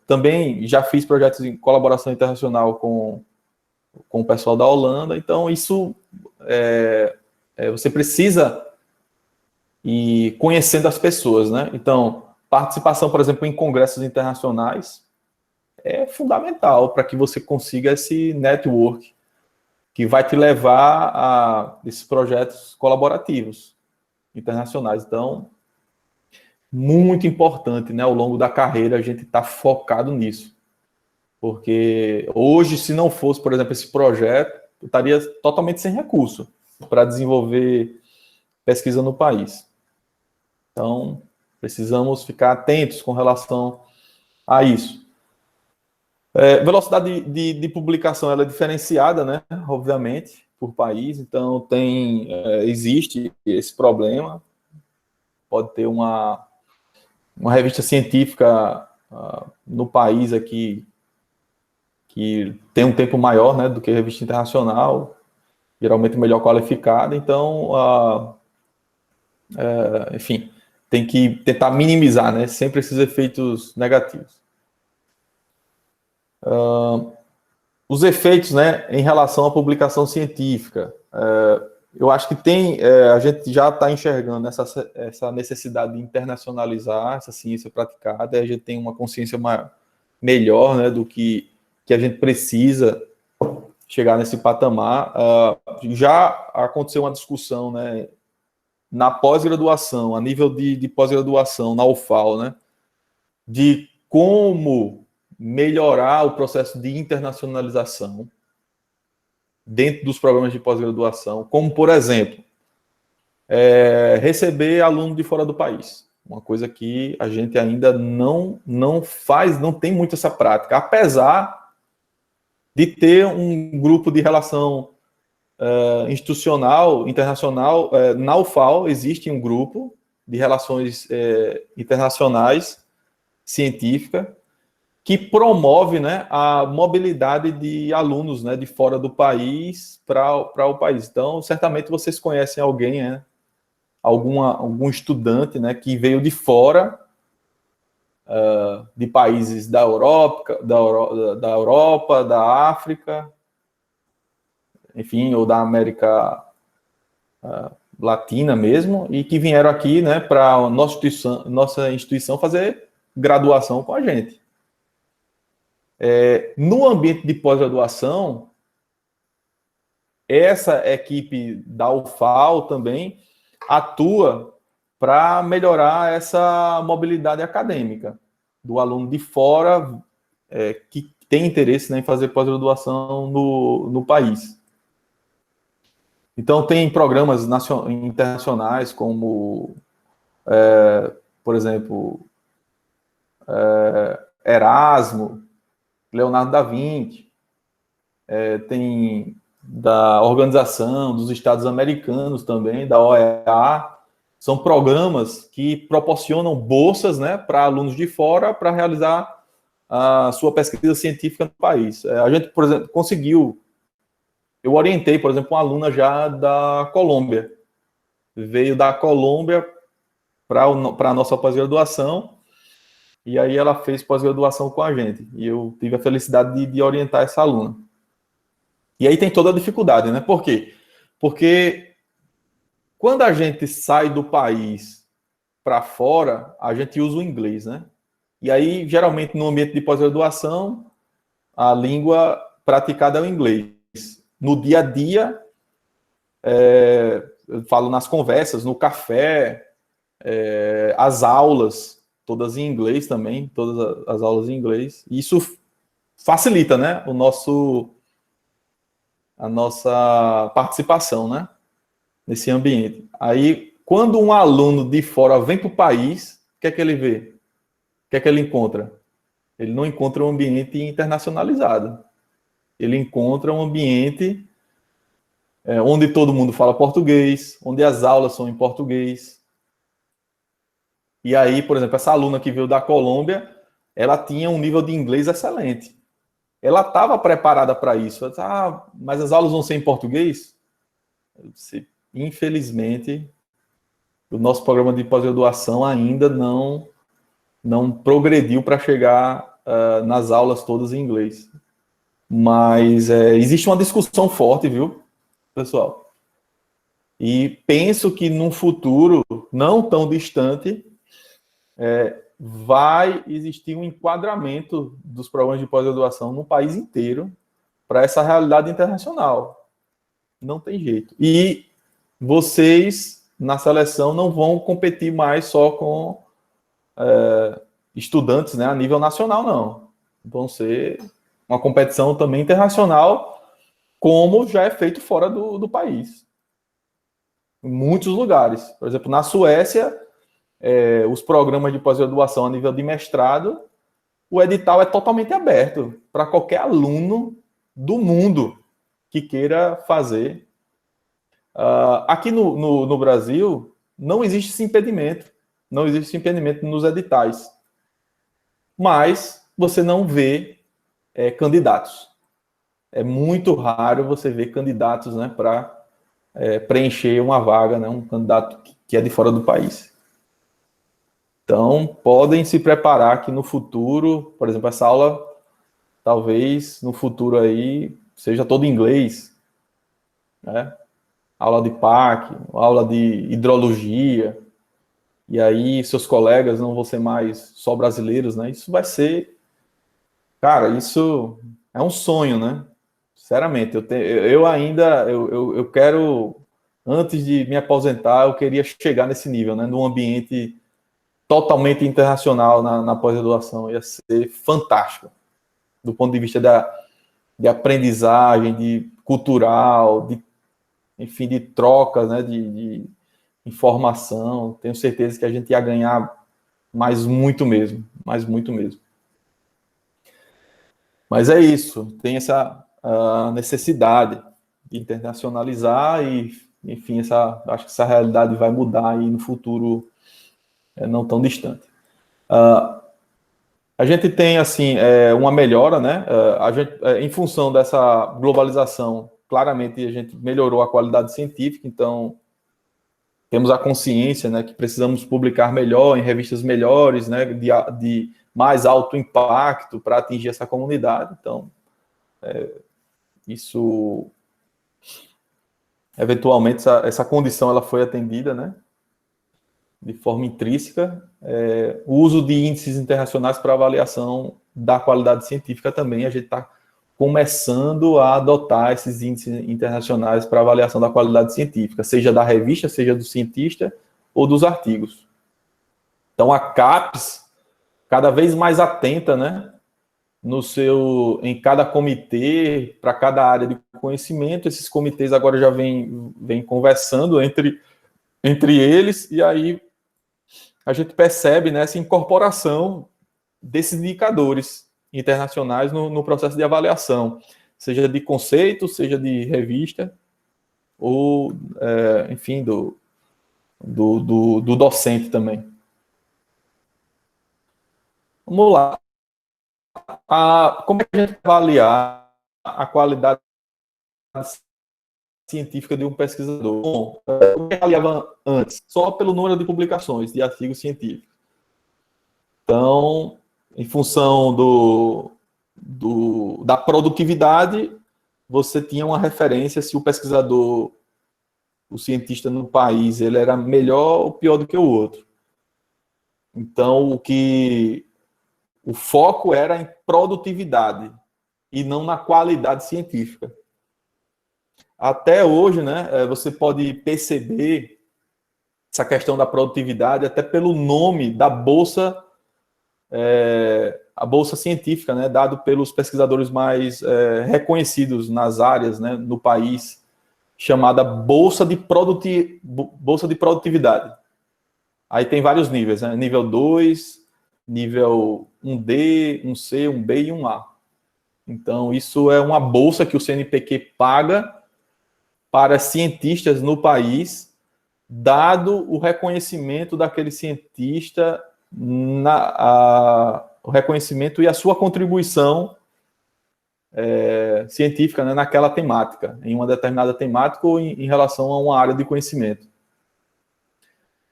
Também já fiz projetos de colaboração internacional com o pessoal da Holanda, então isso você precisa ir conhecendo as pessoas, né? Então, participação, por exemplo, em congressos internacionais é fundamental para que você consiga esse network que vai te levar a esses projetos colaborativos internacionais. Então, muito importante, né, ao longo da carreira, a gente estar focado nisso. Porque hoje, se não fosse, por exemplo, esse projeto, eu estaria totalmente sem recurso para desenvolver pesquisa no país. Então, precisamos ficar atentos com relação a isso. Velocidade de publicação ela é diferenciada, né? Obviamente, por país. Então, existe esse problema. Pode ter uma revista científica no país aqui que tem um tempo maior, né, do que a revista internacional, geralmente melhor qualificada. Então, enfim, tem que tentar minimizar, né, sempre esses efeitos negativos. Os efeitos, né, em relação à publicação científica, eu acho que a gente já está enxergando essa necessidade de internacionalizar essa ciência praticada, a gente tem uma consciência melhor, né, do que a gente precisa chegar nesse patamar. Já aconteceu uma discussão, né, na pós-graduação, a nível de pós-graduação, na UFAL, né, de como melhorar o processo de internacionalização dentro dos programas de pós-graduação, como, por exemplo, receber aluno de fora do país. Uma coisa que a gente ainda não faz, não tem muito essa prática, apesar de ter um grupo de relação institucional, internacional. Na UFAL existe um grupo de relações internacionais científica que promove, né, a mobilidade de alunos, né, de fora do país para o país. Então, certamente vocês conhecem alguém, né, algum estudante, né, que veio de fora de países da Europa, da África, enfim, ou da América Latina mesmo, e que vieram aqui, né, para a nossa instituição fazer graduação com a gente. No ambiente de pós-graduação, essa equipe da UFAL também atua para melhorar essa mobilidade acadêmica do aluno de fora que tem interesse, né, em fazer pós-graduação no país. Então, tem programas internacionais como, por exemplo, Erasmo, Leonardo da Vinci, tem da Organização dos Estados Americanos também, da OEA. São programas que proporcionam bolsas, né, para alunos de fora para realizar a sua pesquisa científica no país. A gente, por exemplo, eu orientei, por exemplo, uma aluna já da Colômbia. Veio da Colômbia para a nossa pós-graduação, e aí ela fez pós-graduação com a gente. E eu tive a felicidade de orientar essa aluna. E aí tem toda a dificuldade, né? Por quê? Porque quando a gente sai do país para fora, a gente usa o inglês, né? E aí, geralmente, no ambiente de pós-graduação, a língua praticada é o inglês. No dia a dia, eu falo nas conversas, no café, as aulas, todas em inglês também, todas as aulas em inglês. E isso facilita, né, a nossa participação, né, nesse ambiente. Aí, quando um aluno de fora vem para o país, o que é que ele vê? O que é que ele encontra? Ele não encontra um ambiente internacionalizado. Ele encontra um ambiente onde todo mundo fala português, onde as aulas são em português. E aí, por exemplo, essa aluna que veio da Colômbia, ela tinha um nível de inglês excelente. Ela estava preparada para isso. Ela disse, mas as aulas vão ser em português? Eu disse, infelizmente, o nosso programa de pós-graduação ainda não progrediu para chegar nas aulas todas em inglês. Mas existe uma discussão forte, viu, pessoal? E penso que num futuro não tão distante vai existir um enquadramento dos programas de pós-graduação no país inteiro para essa realidade internacional. Não tem jeito. E vocês, na seleção, não vão competir mais só com estudantes, né, a nível nacional, não. Vão ser uma competição também internacional, como já é feito fora do país. Em muitos lugares. Por exemplo, na Suécia, os programas de pós-graduação a nível de mestrado, o edital é totalmente aberto para qualquer aluno do mundo que queira fazer. Aqui no Brasil, não existe esse impedimento. Não existe esse impedimento nos editais. Mas você não vê candidatos. É muito raro você ver candidatos, né, para preencher uma vaga, né, um candidato que é de fora do país. Então, podem se preparar que no futuro, por exemplo, essa aula, talvez no futuro aí, seja todo em inglês, né? Aula de PAC, aula de hidrologia, e aí seus colegas não vão ser mais só brasileiros, né? Isso vai ser, cara, isso é um sonho, né? Sinceramente, eu quero, antes de me aposentar, eu queria chegar nesse nível, né? Num ambiente totalmente internacional na pós-graduação. Ia ser fantástico, do ponto de vista de aprendizagem, de cultural, enfim, de trocas, né? informação, tenho certeza que a gente ia ganhar mais muito mesmo, mais muito mesmo. Mas é isso, tem essa necessidade de internacionalizar e, enfim, acho que essa realidade vai mudar aí no futuro não tão distante. A gente tem, assim, uma melhora, né? Em função dessa globalização, claramente a gente melhorou a qualidade científica, então temos a consciência, né, que precisamos publicar melhor, em revistas melhores, né, de mais alto impacto para atingir essa comunidade. Então, isso, eventualmente, essa condição ela foi atendida, né, de forma intrínseca. O uso de índices internacionais para avaliação da qualidade científica também, a gente está começando a adotar esses índices internacionais para avaliação da qualidade científica, seja da revista, seja do cientista ou dos artigos. Então, a CAPES, cada vez mais atenta, né, em cada comitê, para cada área de conhecimento, esses comitês agora já vêm conversando entre eles, e aí a gente percebe, né, essa incorporação desses indicadores internacionais no processo de avaliação, seja de conceito, seja de revista, ou, enfim, do docente também. Vamos lá. Como é que a gente avaliar a qualidade científica de um pesquisador? Bom, o que avaliava antes? Só pelo número de publicações de artigos científicos. Então, em função da produtividade, você tinha uma referência se o pesquisador, o cientista no país, ele era melhor ou pior do que o outro. Então, o foco era em produtividade e não na qualidade científica. Até hoje, né, você pode perceber essa questão da produtividade até pelo nome da bolsa, a bolsa científica, né, dado pelos pesquisadores mais reconhecidos nas áreas, né, no país, chamada bolsa de produtividade. Aí tem vários níveis, né, nível 2, nível 1D, 1C, 1B e 1A. Então, isso é uma bolsa que o CNPq paga para cientistas no país, dado o reconhecimento daquele cientista, o reconhecimento e a sua contribuição científica, né, naquela temática, em uma determinada temática ou em relação a uma área de conhecimento.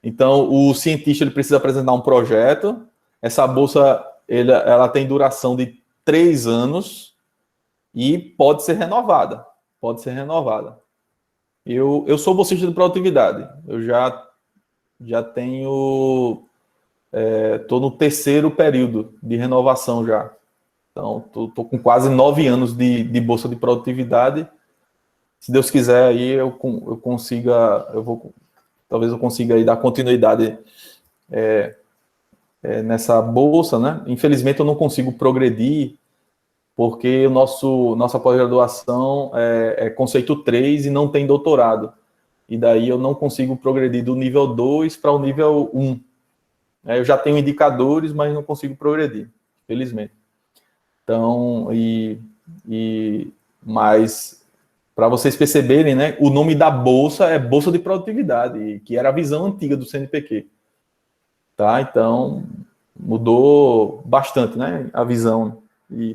Então, o cientista ele precisa apresentar um projeto. Essa bolsa ela tem duração de 3 anos e pode ser renovada. Pode ser renovada. Eu sou bolsista de produtividade. Eu já tenho... Estou no 3º período de renovação já. Então, estou com quase 9 anos de bolsa de produtividade. Se Deus quiser, aí talvez eu consiga aí dar continuidade nessa bolsa, né? Infelizmente, eu não consigo progredir, porque nossa pós-graduação é conceito 3 e não tem doutorado. E daí eu não consigo progredir do nível 2 para o nível 1. Eu já tenho indicadores, mas não consigo progredir, felizmente. Então, mas para vocês perceberem, né, o nome da bolsa é Bolsa de Produtividade, que era a visão antiga do CNPq. Tá? Então, mudou bastante, né, a visão.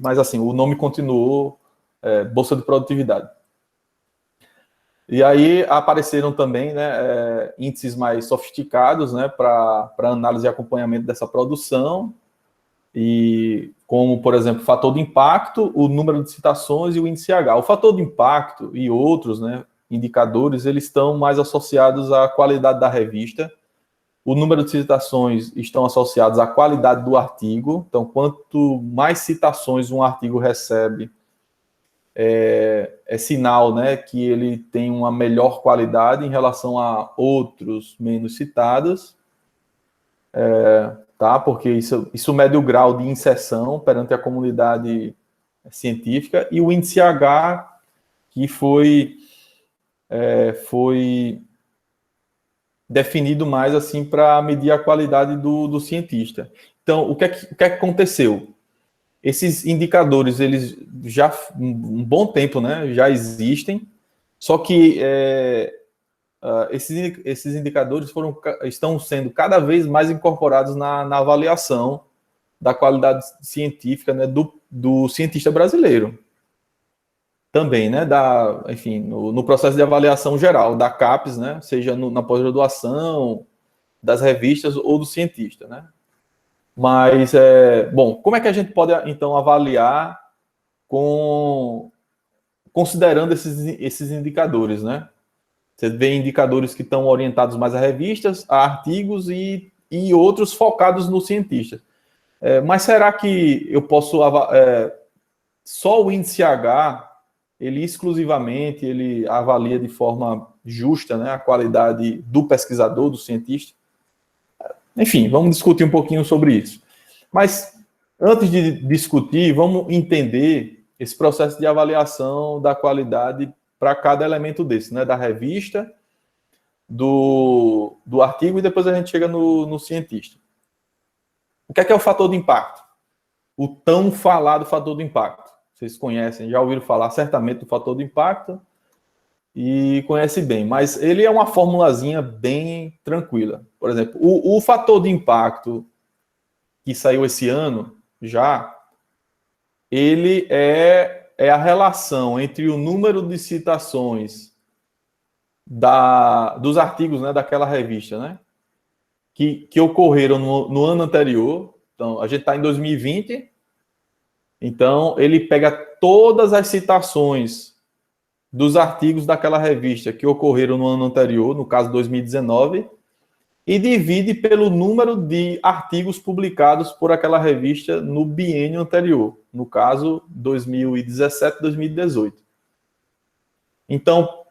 Mas, assim, o nome continuou Bolsa de Produtividade. E aí apareceram também, né, índices mais sofisticados, né, para análise e acompanhamento dessa produção, e como, por exemplo, o fator de impacto, o número de citações e o índice H. O fator de impacto e outros, né, indicadores, eles estão mais associados à qualidade da revista. O número de citações estão associados à qualidade do artigo. Então, quanto mais citações um artigo recebe, é sinal, né, que ele tem uma melhor qualidade em relação a outros menos citados. Tá? Porque isso mede o grau de inserção perante a comunidade científica, e o índice H, que foi definido mais assim para medir a qualidade do cientista. Então, o que é que aconteceu? Esses indicadores, eles já um bom tempo, né, já existem, só que esses indicadores estão sendo cada vez mais incorporados na avaliação da qualidade científica, né, do cientista brasileiro. Também, né, enfim, no processo de avaliação geral, da CAPES, né, seja na pós-graduação, das revistas ou do cientista, né. Mas, bom, como é que a gente pode, então, avaliar considerando esses indicadores, né? Você vê indicadores que estão orientados mais a revistas, a artigos e outros focados no cientista. Mas será que eu posso... só o índice H, ele exclusivamente, ele avalia de forma justa, né, a qualidade do pesquisador, do cientista? Enfim, vamos discutir um pouquinho sobre isso. Mas, antes de discutir, vamos entender esse processo de avaliação da qualidade para cada elemento desse, né? Da revista, do artigo, e depois a gente chega no cientista. O que é o fator de impacto? O tão falado fator de impacto. Vocês conhecem, já ouviram falar certamente do fator de impacto e conhecem bem, mas ele é uma formulazinha bem tranquila. Por exemplo, o fator de impacto que saiu esse ano já, ele é a relação entre o número de citações dos artigos, né, daquela revista, né, que ocorreram no ano anterior. Então, a gente está em 2020, então ele pega todas as citações dos artigos daquela revista que ocorreram no ano anterior, no caso 2019, e divide pelo número de artigos publicados por aquela revista no biênio anterior, no caso 2017, 2018. Então,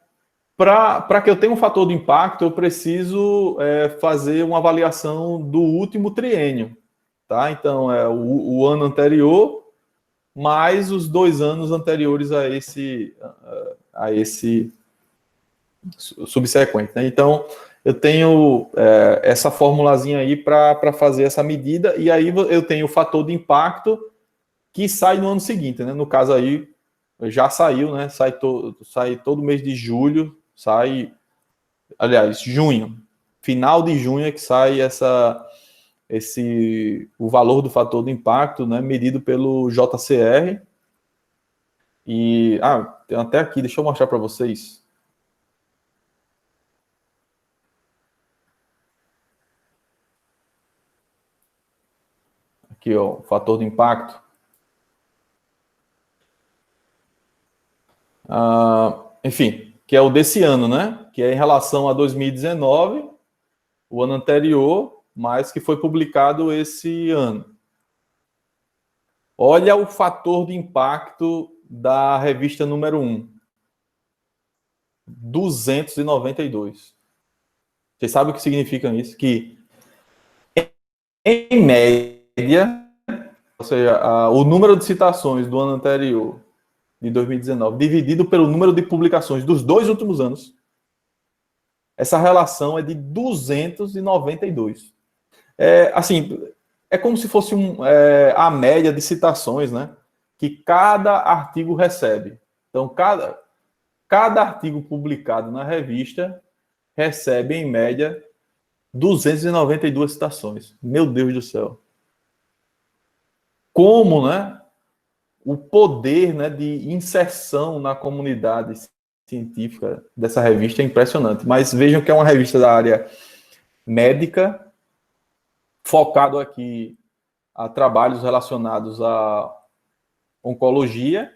para que eu tenha um fator de impacto, eu preciso fazer uma avaliação do último triênio, tá? Então, o ano anterior mais os 2 anos anteriores a esse subsequente, né? Então, eu tenho essa formulazinha aí para fazer essa medida, e aí eu tenho o fator de impacto que sai no ano seguinte, né? No caso aí, já saiu, né? Sai todo mês de julho, aliás, junho. Final de junho é que sai o valor do fator de impacto, né? Medido pelo JCR. E, tem até aqui, deixa eu mostrar para vocês. Aqui, ó, o fator de impacto. Enfim, que é o desse ano, né? Que é em relação a 2019, o ano anterior, mas que foi publicado esse ano. Olha o fator de impacto da revista número 1. 292. Vocês sabem o que significa isso? Que, em média, ou seja, o número de citações do ano anterior, de 2019, dividido pelo número de publicações dos 2 últimos anos, essa relação é de 292. Assim, é como se fosse a média de citações, né, que cada artigo recebe. Então, cada artigo publicado na revista recebe, em média, 292 citações. Meu Deus do céu. Como, né, o poder, né, de inserção na comunidade científica dessa revista é impressionante. Mas vejam que é uma revista da área médica, focado aqui a trabalhos relacionados à oncologia,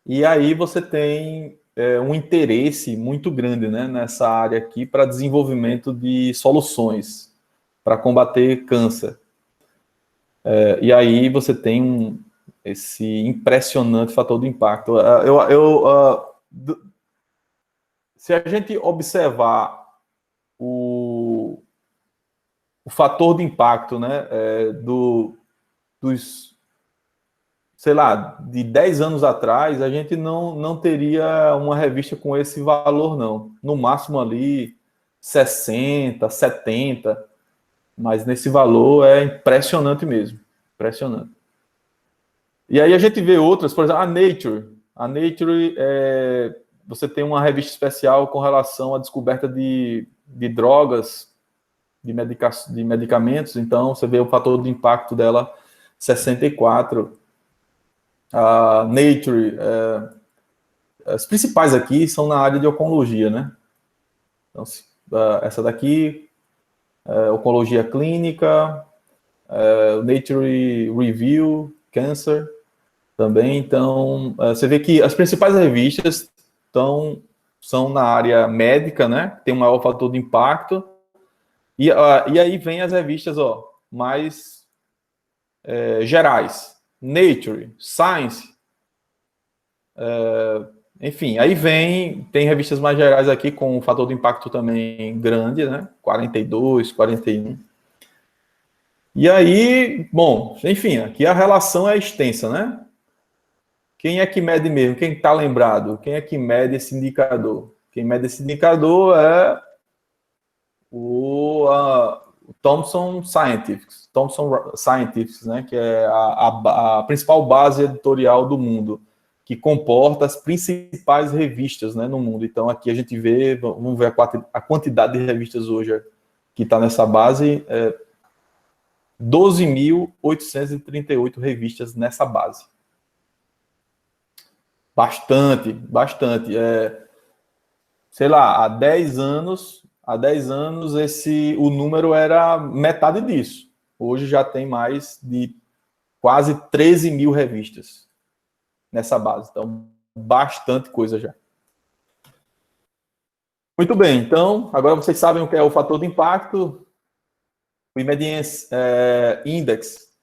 e aí você tem um interesse muito grande, né, nessa área aqui para desenvolvimento de soluções para combater câncer. E aí você tem esse impressionante fator de impacto. Se a gente observar o fator de impacto, né, sei lá, de 10 anos atrás, a gente não teria uma revista com esse valor, não. No máximo ali, 60, 70, mas nesse valor é impressionante mesmo, impressionante. E aí a gente vê outras, por exemplo, a Nature. A Nature, você tem uma revista especial com relação à descoberta de drogas, de medicamentos, então você vê o fator de impacto dela, 64. A Nature, as principais aqui são na área de oncologia, né? Então, essa daqui, oncologia clínica, Nature Review, Cancer, também. Então, você vê que as principais revistas são na área médica, né? Tem um maior fator de impacto. E aí vem as revistas mais gerais. Nature, Science. Enfim, aí tem revistas mais gerais aqui com um fator de impacto também grande, né? 42, 41. E aí, bom, enfim, aqui a relação é extensa, né? Quem é que mede mesmo? Quem está lembrado? Quem é que mede esse indicador? Quem mede esse indicador é o Thomson Scientific, né? Que é a principal base editorial do mundo, que comporta as principais revistas, né, no mundo. Então, aqui a gente vê, vamos ver a quantidade de revistas hoje que está nessa base, 12.838 revistas nessa base. Bastante. Sei lá, há 10 anos o número era metade disso. Hoje já tem mais de quase 13 mil revistas nessa base. Então, bastante coisa já. Muito bem, então, agora vocês sabem o que é o fator de impacto. O Imediance Index,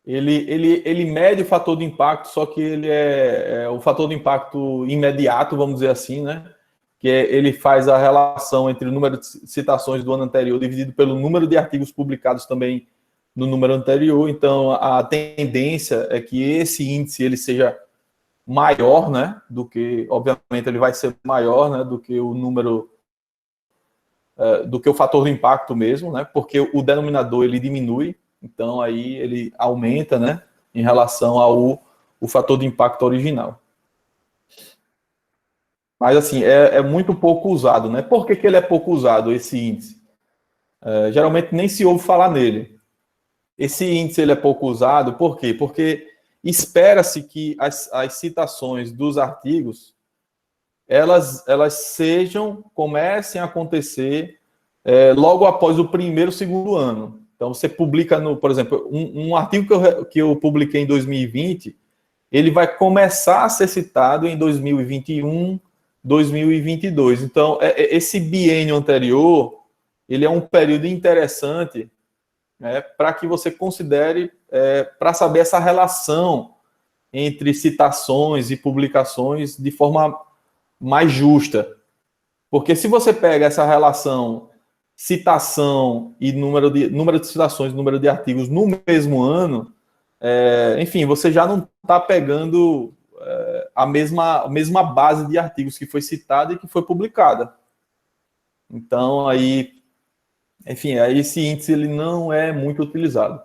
ele mede o fator de impacto, só que ele é o fator de impacto imediato, vamos dizer assim, né? Que ele faz a relação entre o número de citações do ano anterior dividido pelo número de artigos publicados também no número anterior. Então, a tendência é que esse índice ele seja maior, né, do que, obviamente, ele vai ser maior, né, do que o número, do que o fator de impacto mesmo, né, porque o denominador ele diminui, então aí ele aumenta, né, em relação ao fator de impacto original. Mas, assim, é muito pouco usado, né? Por que ele é pouco usado, esse índice? Geralmente nem se ouve falar nele. Esse índice ele é pouco usado, por quê? Porque espera-se que as citações dos artigos, elas comecem a acontecer logo após o primeiro, segundo ano. Então, você publica, por exemplo, um artigo que eu publiquei em 2020, ele vai começar a ser citado em 2021, 2022. Então, esse biênio anterior, ele é um período interessante, né, para que você considere, para saber essa relação entre citações e publicações de forma mais justa. Porque se você pega essa relação citação e número de citações, número de artigos no mesmo ano, enfim, você já não está pegando a mesma base de artigos que foi citada e que foi publicada. Então, aí, enfim, aí esse índice ele não é muito utilizado.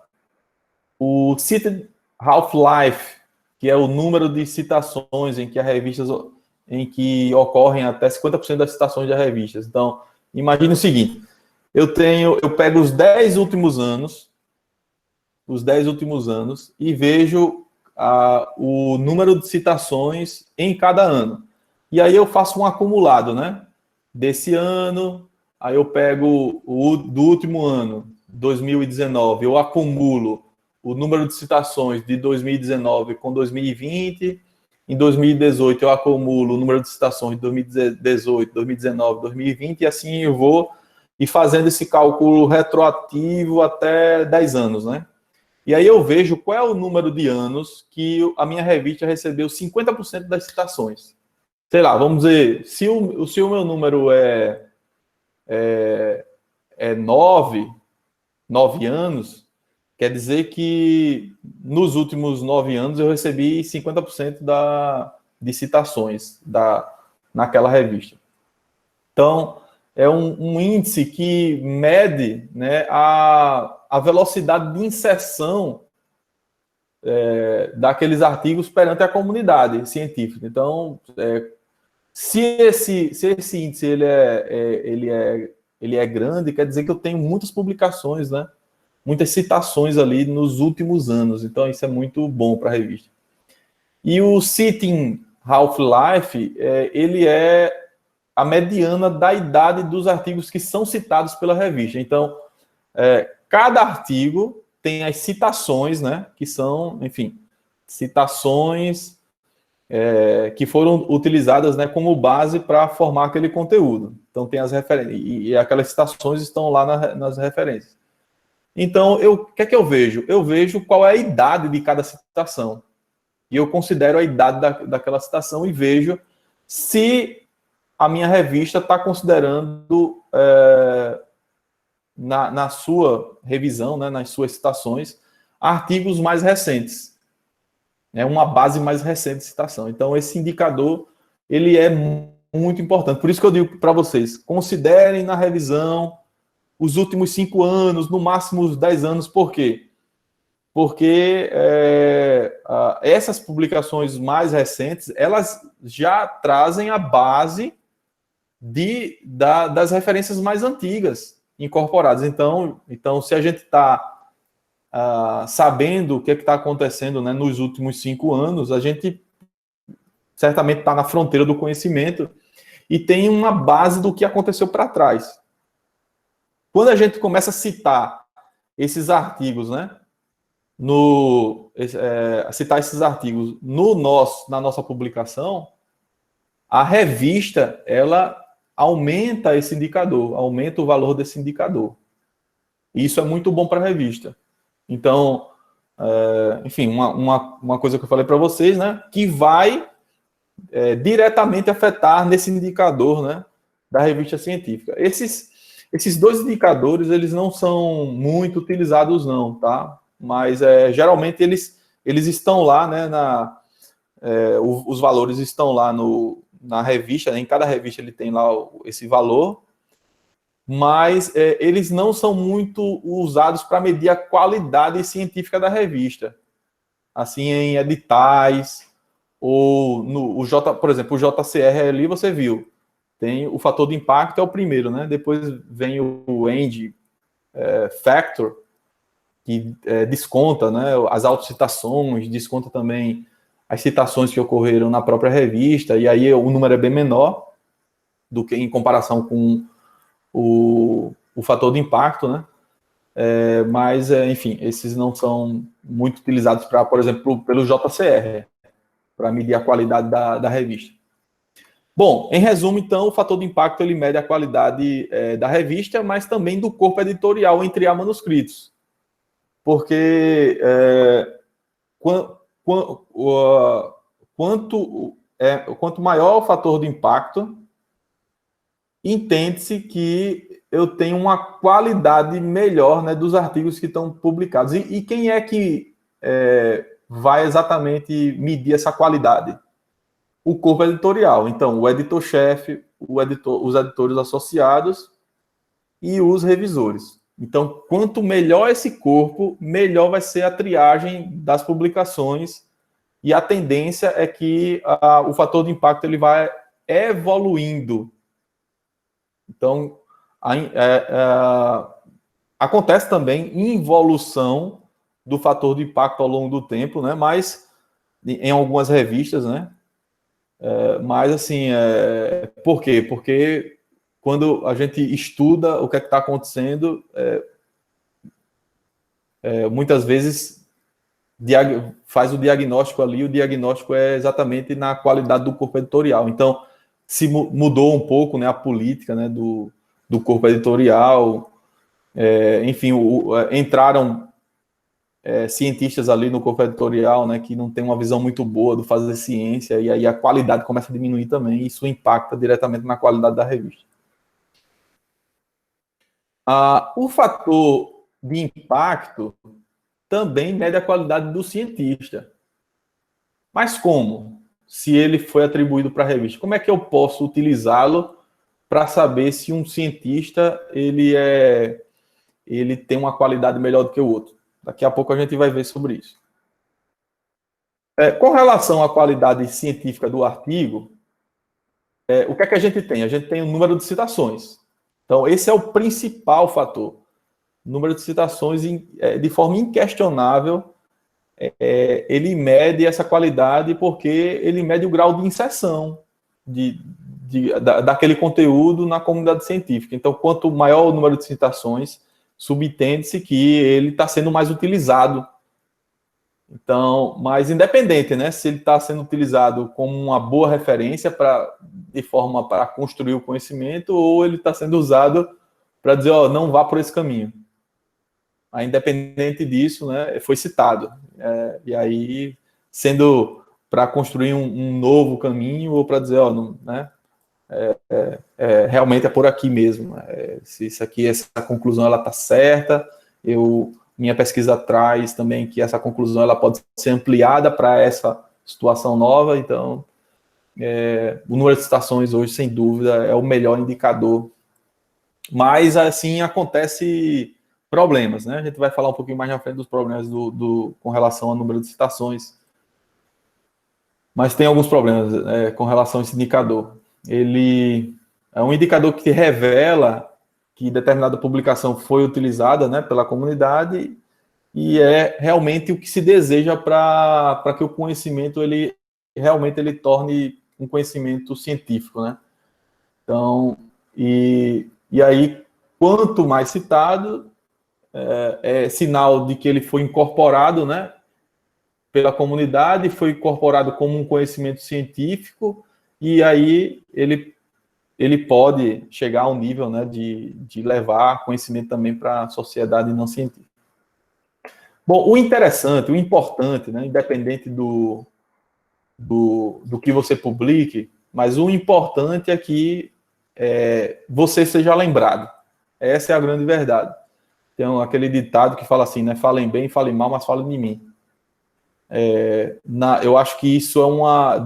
O Cited Half-Life, que é o número de citações em que ocorrem até 50% das citações das revistas. Então, imagine o seguinte, eu pego os 10 últimos anos e vejo o número de citações em cada ano. E aí eu faço um acumulado, né? Desse ano, aí eu pego do último ano, 2019, eu acumulo o número de citações de 2019 com 2020. Em 2018, eu acumulo o número de citações de 2018, 2019, 2020, e assim eu vou fazendo esse cálculo retroativo até 10 anos, né? E aí eu vejo qual é o número de anos que a minha revista recebeu 50% das citações. Sei lá, vamos dizer, se o meu número é 9 anos, quer dizer que nos últimos 9 anos eu recebi 50% de citações naquela revista. Então, é um índice que mede, né, a velocidade de inserção daqueles artigos perante a comunidade científica. Então, se esse índice ele é grande, quer dizer que eu tenho muitas publicações, né, muitas citações ali nos últimos anos. Então, isso é muito bom para a revista. E o Sitting Half-Life, ele é a mediana da idade dos artigos que são citados pela revista. Então, cada artigo tem as citações, né, que são, enfim, citações que foram utilizadas, né, como base para formar aquele conteúdo. Então, tem as referências, e aquelas citações estão lá nas referências. Então, o que é que eu vejo? Eu vejo qual é a idade de cada citação. E eu considero a idade daquela citação e vejo se a minha revista está considerando, na sua revisão, né, nas suas citações, artigos mais recentes. É uma base mais recente de citação. Então, esse indicador, ele é muito importante. Por isso que eu digo para vocês, considerem na revisão os últimos 5 anos, no máximo os 10 anos. Por quê? Porque essas publicações mais recentes, elas já trazem a base das referências mais antigas incorporadas. Então se a gente está sabendo o que está acontecendo, né, nos últimos 5 anos, a gente certamente está na fronteira do conhecimento e tem uma base do que aconteceu para trás. Quando a gente começa a citar esses artigos, né, citar esses artigos na nossa publicação, a revista, ela aumenta esse indicador, aumenta o valor desse indicador. E isso é muito bom para a revista. Então, enfim, uma coisa que eu falei para vocês, né, que vai diretamente afetar nesse indicador, né, da revista científica. Esses 2 indicadores, eles não são muito utilizados, não, tá? Mas geralmente eles estão lá, né, os valores estão lá na revista, né, em cada revista ele tem lá esse valor, mas eles não são muito usados para medir a qualidade científica da revista. Assim, em editais, ou por exemplo, o JCR ali você viu, tem o fator de impacto, é o primeiro, né? Depois vem o End Factor, que desconta, né, as autocitações, desconta também as citações que ocorreram na própria revista, e aí o número é bem menor do que em comparação com o fator de impacto, né? Mas, enfim, esses não são muito utilizados por exemplo, pelo JCR, para medir a qualidade da revista. Bom, em resumo, então, o fator de impacto ele mede a qualidade da revista, mas também do corpo editorial entre A manuscritos. Porque quanto maior o fator de impacto, entende-se que eu tenho uma qualidade melhor, né, dos artigos que estão publicados. E quem é que vai exatamente medir essa qualidade? O corpo editorial. Então, o editor-chefe, os editores associados e os revisores. Então, quanto melhor esse corpo, melhor vai ser a triagem das publicações, e a tendência é que o fator de impacto ele vai evoluindo. Então, acontece também involução do fator de impacto ao longo do tempo, né? Mas em algumas revistas, né? Mas assim, por quê? Porque quando a gente estuda o que é que está acontecendo, muitas vezes faz o diagnóstico ali, o diagnóstico é exatamente na qualidade do corpo editorial. Então, se mudou um pouco, né, a política, né, do corpo editorial, enfim, entraram cientistas ali no corpo editorial, né, que não tem uma visão muito boa do fazer ciência, e aí a qualidade começa a diminuir também, e isso impacta diretamente na qualidade da revista. O fator de impacto também mede a qualidade do cientista. Mas como? Se ele foi atribuído para a revista, como é que eu posso utilizá-lo para saber se um cientista ele tem uma qualidade melhor do que o outro. Daqui a pouco a gente vai ver sobre isso. Com relação à qualidade científica do artigo, o que é que a gente tem? A gente tem o número de citações. Então, esse é o principal fator. O número de citações, de forma inquestionável, ele mede essa qualidade porque ele mede o grau de inserção daquele conteúdo na comunidade científica. Então, quanto maior o número de citações, subentende-se que ele está sendo mais utilizado. Então, mas independente, né, se ele está sendo utilizado como uma boa referência de forma para construir o conhecimento, ou ele está sendo usado para dizer, não vá por esse caminho. Aí, independente disso, né, foi citado. E aí, sendo para construir um novo caminho, ou para dizer, realmente é por aqui mesmo. Se isso aqui, essa conclusão, ela está certa, minha pesquisa traz também que essa conclusão ela pode ser ampliada para essa situação nova, então o número de citações hoje, sem dúvida, é o melhor indicador. Mas, assim, acontece problemas, né? A gente vai falar um pouquinho mais na frente dos problemas com relação ao número de citações. Mas tem alguns problemas com relação a esse indicador. Ele é um indicador que revela que determinada publicação foi utilizada, né, pela comunidade e é realmente o que se deseja para que o conhecimento ele torne um conhecimento científico, né? Então, e aí, quanto mais citado, é sinal de que ele foi incorporado, né, pela comunidade, foi incorporado como um conhecimento científico, e aí ele pode chegar ao nível, né, de levar conhecimento também para a sociedade não científica. Bom, o interessante, o importante, né, independente do que você publique, mas o importante é que você seja lembrado. Essa é a grande verdade. Tem aquele ditado que fala assim, né, falem bem, falem mal, mas falem de mim. Eu acho que isso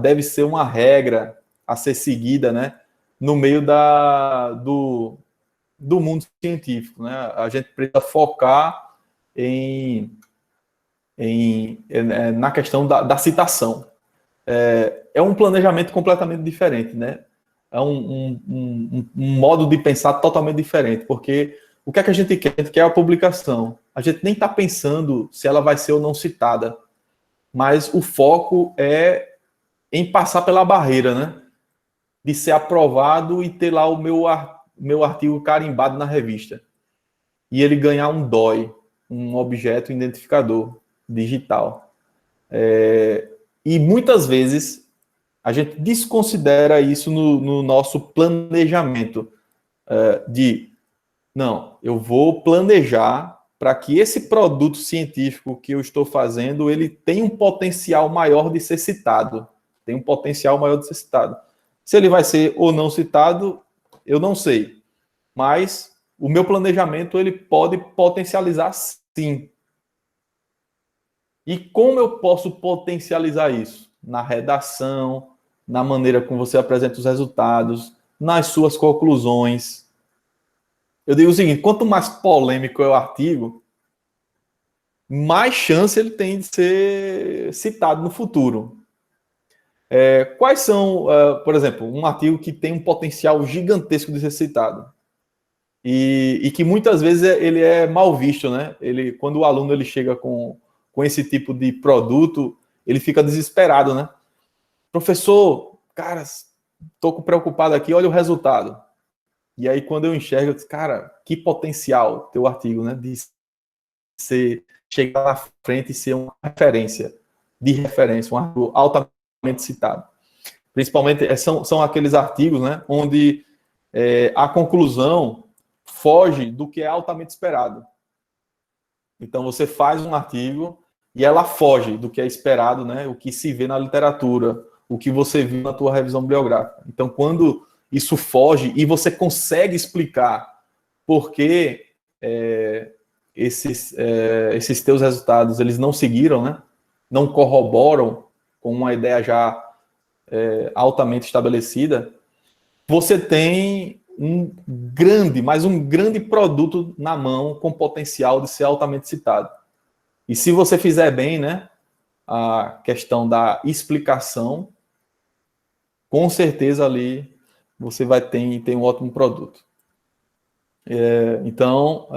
deve ser uma regra a ser seguida, né, no meio do mundo científico, né? A gente precisa focar na questão da citação. É um planejamento completamente diferente, né? É um modo de pensar totalmente diferente, porque o que é que a gente quer? A gente quer a publicação. A gente nem está pensando se ela vai ser ou não citada, mas o foco é em passar pela barreira, né? De ser aprovado e ter lá o meu artigo carimbado na revista. E ele ganhar um DOI, um objeto identificador digital. E muitas vezes a gente desconsidera isso no nosso planejamento não, eu vou planejar para que esse produto científico que eu estou fazendo, ele tenha um potencial maior de ser citado. Tem um potencial maior de ser citado. Se ele vai ser ou não citado, eu não sei. Mas o meu planejamento, ele pode potencializar sim. E como eu posso potencializar isso? Na redação, na maneira como você apresenta os resultados, nas suas conclusões. Eu digo o seguinte, quanto mais polêmico é o artigo, mais chance ele tem de ser citado no futuro. Quais são, por exemplo, um artigo que tem um potencial gigantesco de ser citado e que muitas vezes ele é mal visto, né? Quando o aluno ele chega com esse tipo de produto, ele fica desesperado, né? Professor, cara, estou preocupado aqui, olha o resultado. E aí quando eu enxergo, eu digo, cara, que potencial teu artigo, né? De chegar na frente e ser uma referência, um artigo altamente citado. Principalmente, são aqueles artigos, né, onde a conclusão foge do que é altamente esperado. Então, você faz um artigo e ela foge do que é esperado, né, o que se vê na literatura, o que você viu na tua revisão bibliográfica. Então, quando isso foge e você consegue explicar por que esses teus resultados eles não seguiram, né? Não corroboram com uma ideia já altamente estabelecida, você tem um grande produto na mão com potencial de ser altamente citado. E se você fizer bem, né, a questão da explicação, com certeza ali você vai ter um ótimo produto. Então,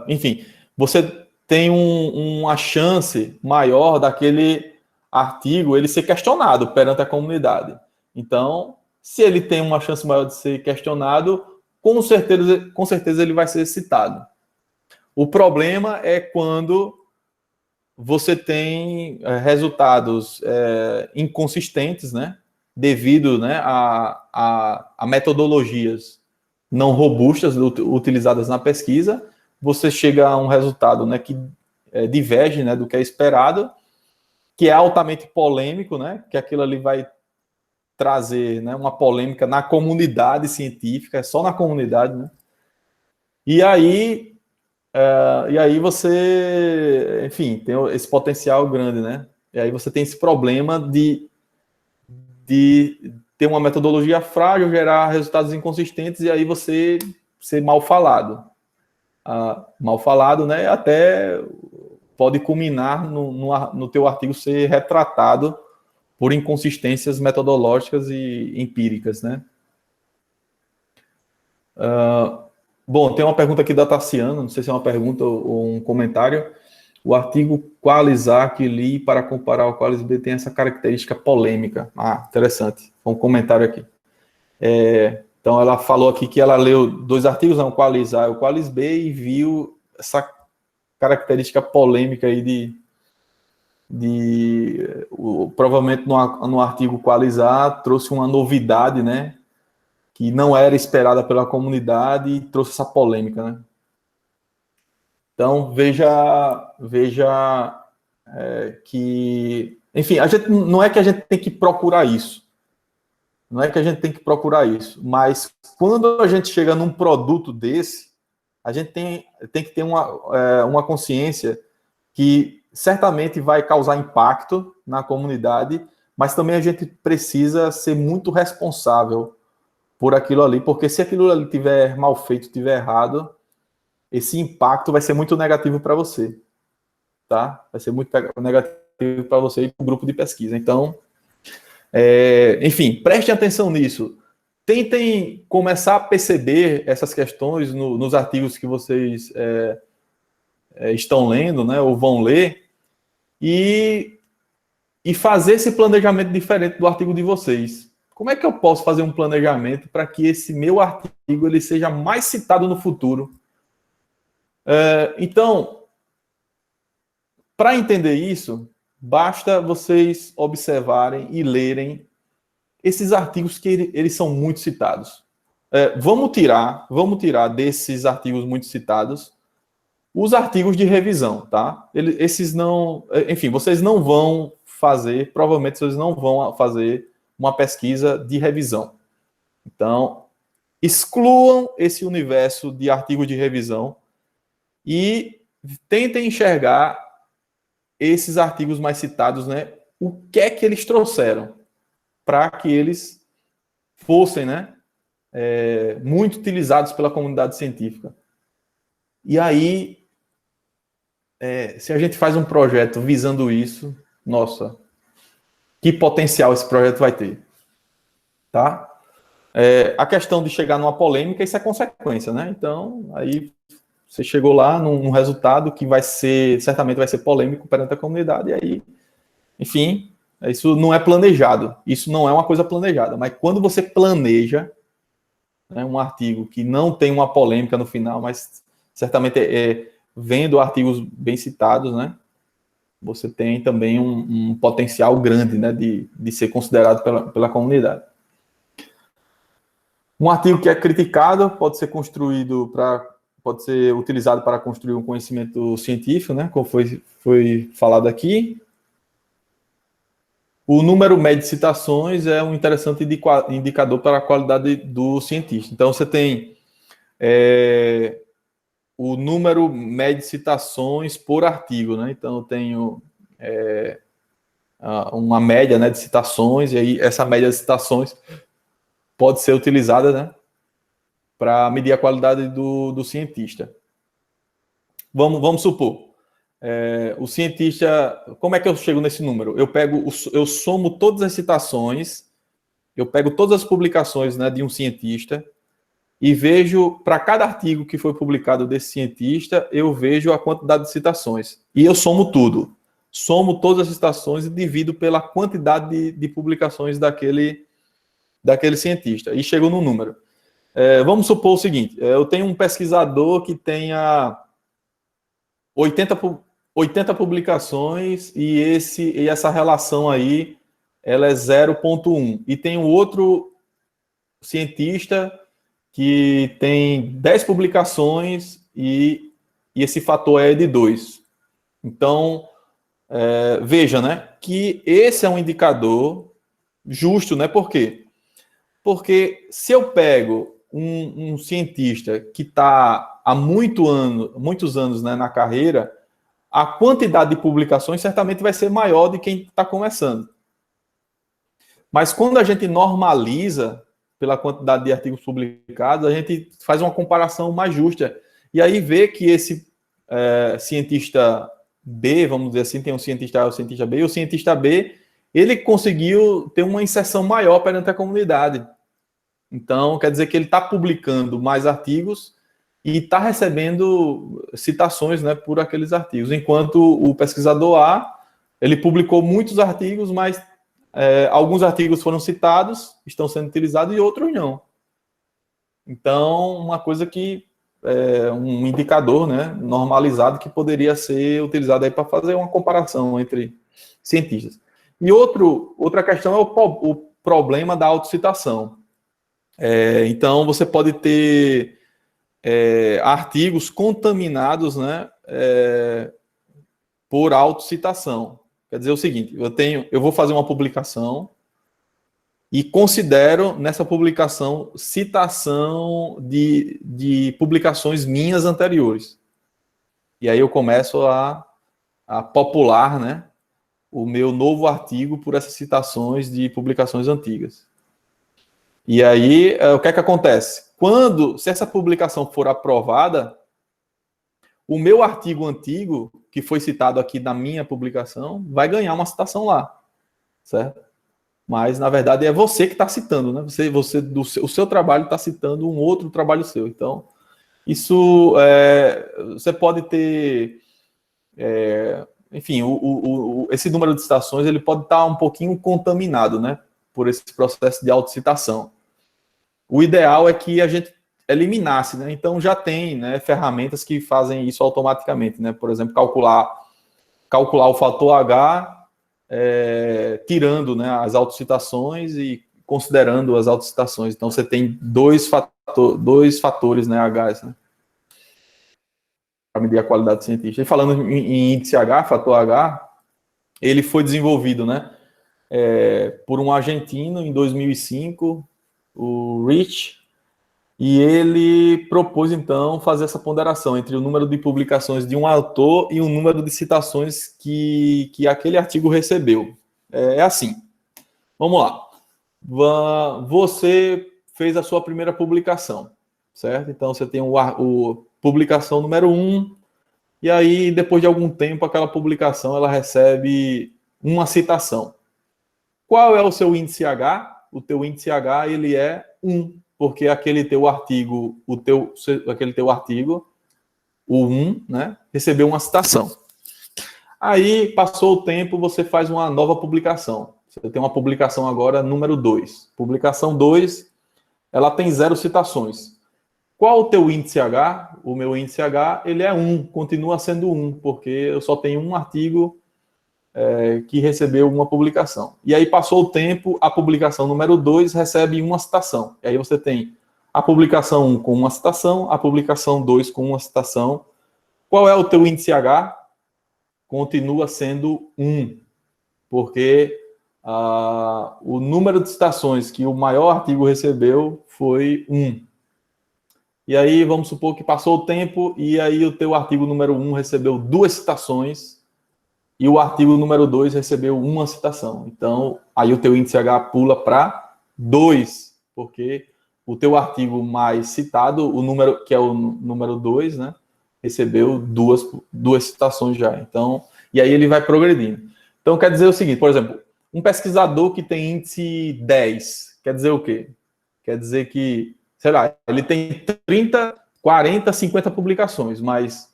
enfim, você tem uma chance maior daquele artigo ele ser questionado perante a comunidade. Então, se ele tem uma chance maior de ser questionado, com certeza ele vai ser citado. O problema é quando você tem resultados inconsistentes, né, devido, né, a metodologias não robustas utilizadas na pesquisa. Você chega a um resultado, né, que diverge, né, do que é esperado, que é altamente polêmico, né, que aquilo ali vai trazer, né, uma polêmica na comunidade científica, é só na comunidade, né? E aí você, enfim, tem esse potencial grande, né? E aí você tem esse problema de ter uma metodologia frágil, gerar resultados inconsistentes, e aí você ser mal falado. Mal falado, né? Até pode culminar no teu artigo ser retratado por inconsistências metodológicas e empíricas, né? Bom, tem uma pergunta aqui da Tassiano, não sei se é uma pergunta ou um comentário. O artigo Qualisar que li para comparar o Qualis B tem essa característica polêmica. Interessante. Um comentário aqui. Então, ela falou aqui que ela leu 2 artigos, o Qualis A e o Qualis B, e viu essa característica polêmica aí provavelmente no artigo Qualis A trouxe uma novidade, né, que não era esperada pela comunidade e trouxe essa polêmica, né? Então, veja que, enfim, não é que a gente tem que procurar isso, mas quando a gente chega num produto desse, a gente tem que ter uma consciência que certamente vai causar impacto na comunidade, mas também a gente precisa ser muito responsável por aquilo ali, porque se aquilo ali tiver mal feito, tiver errado, esse impacto vai ser muito negativo para você, tá? Vai ser muito negativo para você e para o grupo de pesquisa. Então, enfim, prestem atenção nisso. Tentem começar a perceber essas questões nos artigos que vocês estão lendo, né, ou vão ler, e fazer esse planejamento diferente do artigo de vocês. Como é que eu posso fazer um planejamento para que esse meu artigo ele seja mais citado no futuro? Então, para entender isso, basta vocês observarem e lerem esses artigos que eles são muito citados. Vamos tirar desses artigos muito citados os artigos de revisão, tá? Esses não, enfim, vocês não vão fazer, provavelmente vocês não vão fazer uma pesquisa de revisão. Então, excluam esse universo de artigos de revisão e tentem enxergar esses artigos mais citados, né? O que é que eles trouxeram para que eles fossem, né, muito utilizados pela comunidade científica. E aí, se a gente faz um projeto visando isso, nossa, que potencial esse projeto vai ter, tá? A questão de chegar numa polêmica, isso é consequência, né? Então, aí você chegou lá num resultado que certamente vai ser polêmico perante a comunidade, e aí, enfim, isso não é planejado, isso não é uma coisa planejada, mas quando você planeja, né, um artigo que não tem uma polêmica no final, mas certamente vendo artigos bem citados, né, você tem também um potencial grande, né, de ser considerado pela comunidade. Um artigo que é criticado pode ser utilizado para construir um conhecimento científico, né, como foi falado aqui. O número médio de citações é um interessante indicador para a qualidade do cientista. Então, você tem o número médio de citações por artigo, né? Então, eu tenho uma média, né, de citações, e aí essa média de citações pode ser utilizada, né, para medir a qualidade do cientista. Vamos supor, o cientista, como é que eu chego nesse número? Eu somo todas as citações, eu pego todas as publicações, né, de um cientista e vejo, para cada artigo que foi publicado desse cientista, eu vejo a quantidade de citações. E eu somo tudo. Somo todas as citações e divido pela quantidade de publicações daquele cientista. E chego no número. Vamos supor o seguinte, eu tenho um pesquisador que tenha 80 publicações e essa relação aí, ela é 0,1. E tem um outro cientista que tem 10 publicações e esse fator é de 2. Então, veja, né, que esse é um indicador justo, né? Por quê? Porque se eu pego um cientista que está há muitos anos, né, na carreira, a quantidade de publicações certamente vai ser maior de quem está começando. Mas quando a gente normaliza pela quantidade de artigos publicados, a gente faz uma comparação mais justa. E aí vê que esse cientista B, vamos dizer assim, tem um cientista A e um cientista B, e o cientista B, ele conseguiu ter uma inserção maior perante a comunidade. Então, quer dizer que ele está publicando mais artigos e está recebendo citações, né, por aqueles artigos. Enquanto o pesquisador A, ele publicou muitos artigos, mas alguns artigos foram citados, estão sendo utilizados e outros não. Então, uma coisa que um indicador, né, normalizado que poderia ser utilizado aí para fazer uma comparação entre cientistas. E outra questão é o problema da autocitação. Então, você pode ter artigos contaminados, né, por autocitação. Quer dizer o seguinte, eu vou fazer uma publicação e considero nessa publicação citação de publicações minhas anteriores. E aí eu começo a popular, né, o meu novo artigo por essas citações de publicações antigas. E aí, o que é que acontece? Se essa publicação for aprovada, o meu artigo antigo, que foi citado aqui na minha publicação, vai ganhar uma citação lá, certo? Mas, na verdade, é você que está citando, né? O seu trabalho está citando um outro trabalho seu. Então, isso, você pode ter, enfim, esse número de citações, ele pode estar um pouquinho contaminado, né? Por esse processo de autocitação. O ideal é que a gente eliminasse, né? Então já tem, né, ferramentas que fazem isso automaticamente, né? Por exemplo, calcular o fator H, tirando, né, as autocitações e considerando as autocitações. Então você tem dois fatores, né, H, né, para medir a qualidade do cientista. E falando em índice H, fator H, ele foi desenvolvido, né, por um argentino em 2005, o Rich, e ele propôs, então, fazer essa ponderação entre o número de publicações de um autor e o número de citações que aquele artigo recebeu. É assim. Vamos lá. Você fez a sua primeira publicação, certo? Então, você tem o publicação número 1, e aí, depois de algum tempo, aquela publicação ela recebe uma citação. Qual é o seu índice H? O teu índice H, ele é 1, porque aquele teu artigo, o 1, né, recebeu uma citação. Aí, passou o tempo, você faz uma nova publicação. Você tem uma publicação agora, número 2. Publicação 2, ela tem 0 citações. Qual o teu índice H? O meu índice H, ele é 1, continua sendo 1, porque eu só tenho um artigo que recebeu uma publicação. E aí passou o tempo, a publicação número 2 recebe uma citação. E aí você tem a publicação 1 com uma citação, a publicação 2 com uma citação. Qual é o teu índice H? Continua sendo 1, porque o número de citações que o maior artigo recebeu foi 1. E aí vamos supor que passou o tempo e aí o teu artigo número 1 recebeu 2 citações, e o artigo número 2 recebeu uma citação. Então, aí o teu índice H pula para 2, porque o teu artigo mais citado, o número, que é o número 2, né? Recebeu duas citações já. Então, e aí ele vai progredindo. Então, quer dizer o seguinte, por exemplo, um pesquisador que tem índice 10, quer dizer o quê? Quer dizer que, sei lá, ele tem 30, 40, 50 publicações, mas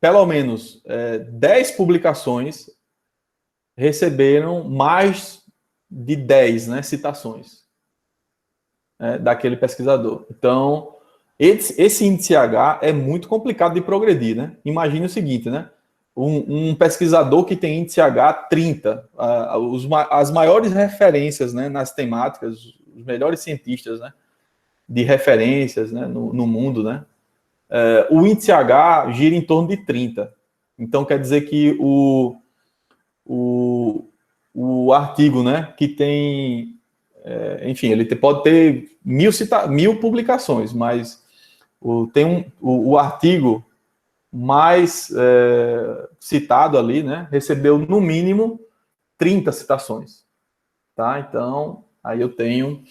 pelo menos 10 publicações receberam mais de 10, né, citações, daquele pesquisador. Então, esse índice H é muito complicado de progredir, né? Imagine o seguinte, né? Um pesquisador que tem índice H 30, as maiores referências, né, nas temáticas, os melhores cientistas, né, de referências, né, no mundo, né? O índice H gira em torno de 30. Então, quer dizer que o artigo, né, que tem, enfim, ele pode ter 1.000 publicações, mas tem o artigo mais citado ali, né, recebeu no mínimo 30 citações, tá? Então, aí eu tenho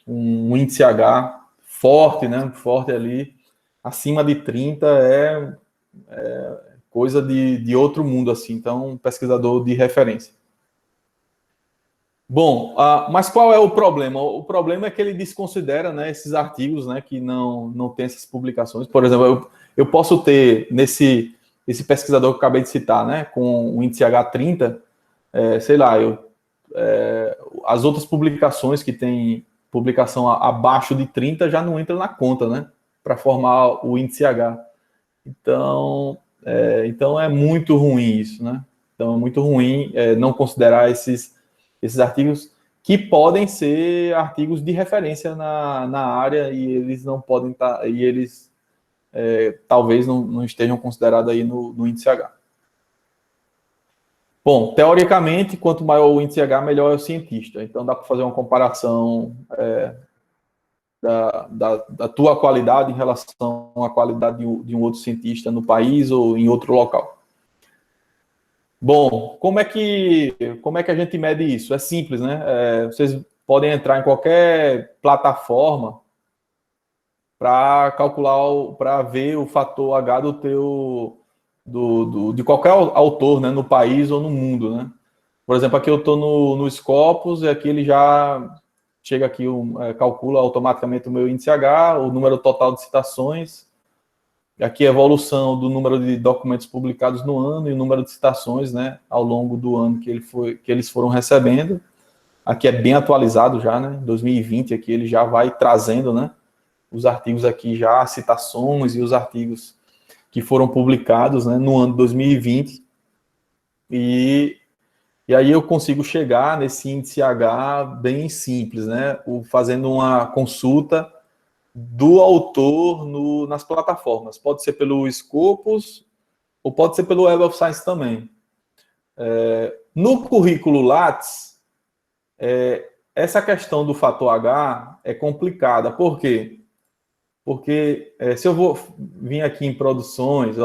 um índice H forte, né, forte ali, acima de 30 coisa de outro mundo, assim, então, um pesquisador de referência. Bom, mas qual é o problema? O problema é que ele desconsidera, né, esses artigos, né, que não tem essas publicações. Por exemplo, eu posso ter esse pesquisador que eu acabei de citar, né, com o índice H30, sei lá, as outras publicações que tem publicação abaixo de 30 já não entram na conta, né, para formar o índice H. Então é muito ruim isso, né? Então é muito ruim não considerar esses artigos que podem ser artigos de referência na área e eles não podem estar, e eles talvez não estejam considerados aí no índice H. Bom, teoricamente, quanto maior o índice H, melhor é o cientista. Então dá para fazer uma comparação da tua qualidade em relação à qualidade de um outro cientista no país ou em outro local. Bom, como é que a gente mede isso? É simples, né? Vocês podem entrar em qualquer plataforma para calcular, para ver o fator H de qualquer autor, né, no país ou no mundo, né? Por exemplo, aqui eu estou no Scopus e aqui ele já chega aqui, calcula automaticamente o meu índice H, o número total de citações. Aqui a evolução do número de documentos publicados no ano e o número de citações, né, ao longo do ano que eles foram recebendo. Aqui é bem atualizado já, né? 2020 aqui ele já vai trazendo, né, os artigos aqui já, citações e os artigos que foram publicados, né, no ano de 2020. E aí eu consigo chegar nesse índice H bem simples, né, fazendo uma consulta do autor nas plataformas. Pode ser pelo Scopus ou pode ser pelo Web of Science também. No currículo Lattes, essa questão do fator H é complicada. Por quê? Porque se eu vou vir aqui em produções,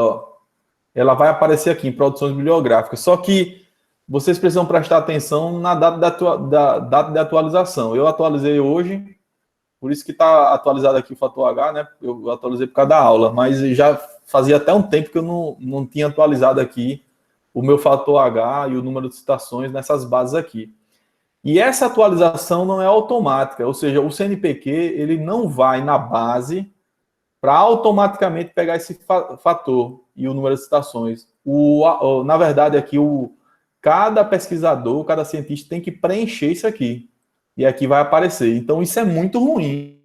ela vai aparecer aqui em produções bibliográficas, só que vocês precisam prestar atenção na data de atualização. Eu atualizei hoje, por isso que está atualizado aqui o fator H, né? Eu atualizei por causa da aula, mas já fazia até um tempo que eu não tinha atualizado aqui o meu fator H e o número de citações nessas bases aqui. E essa atualização não é automática, ou seja, o CNPq ele não vai na base para automaticamente pegar esse fator e o número de citações. Na verdade, aqui cada pesquisador, cada cientista tem que preencher isso aqui. E aqui vai aparecer. Então, isso é muito ruim.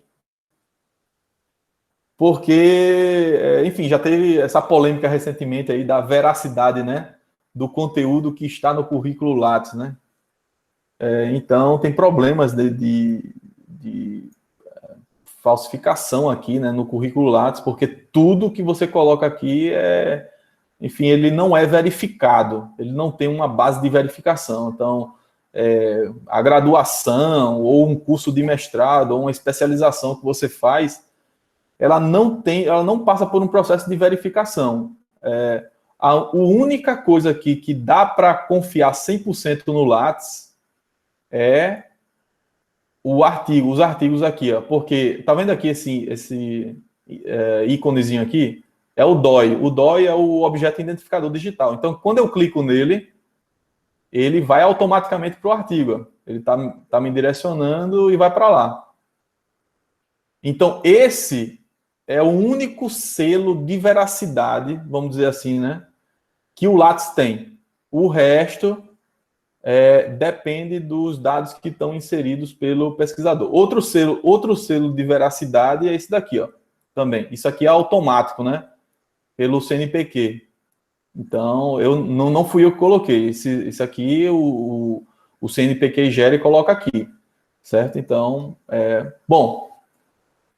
Porque, enfim, já teve essa polêmica recentemente aí da veracidade, né, do conteúdo que está no currículo Lattes, né? Então, tem problemas de falsificação aqui, né, no currículo Lattes, porque tudo que você coloca aqui enfim, ele não é verificado, ele não tem uma base de verificação. Então, a graduação, ou um curso de mestrado, ou uma especialização que você faz, ela não passa por um processo de verificação. A única coisa aqui que dá para confiar 100% no Lattes é os artigos aqui, ó, porque tá vendo aqui esse íconezinho aqui? É o DOI. O DOI é o objeto identificador digital. Então, quando eu clico nele, ele vai automaticamente para o artigo. Ó. Ele tá me direcionando e vai para lá. Então, esse é o único selo de veracidade, vamos dizer assim, né, que o Lattes tem. O resto depende dos dados que estão inseridos pelo pesquisador. Outro selo de veracidade é esse daqui, ó, também. Isso aqui é automático, né, pelo CNPq. Então, eu não fui eu que coloquei. Esse aqui, o CNPq gera e coloca aqui, certo? Então, bom...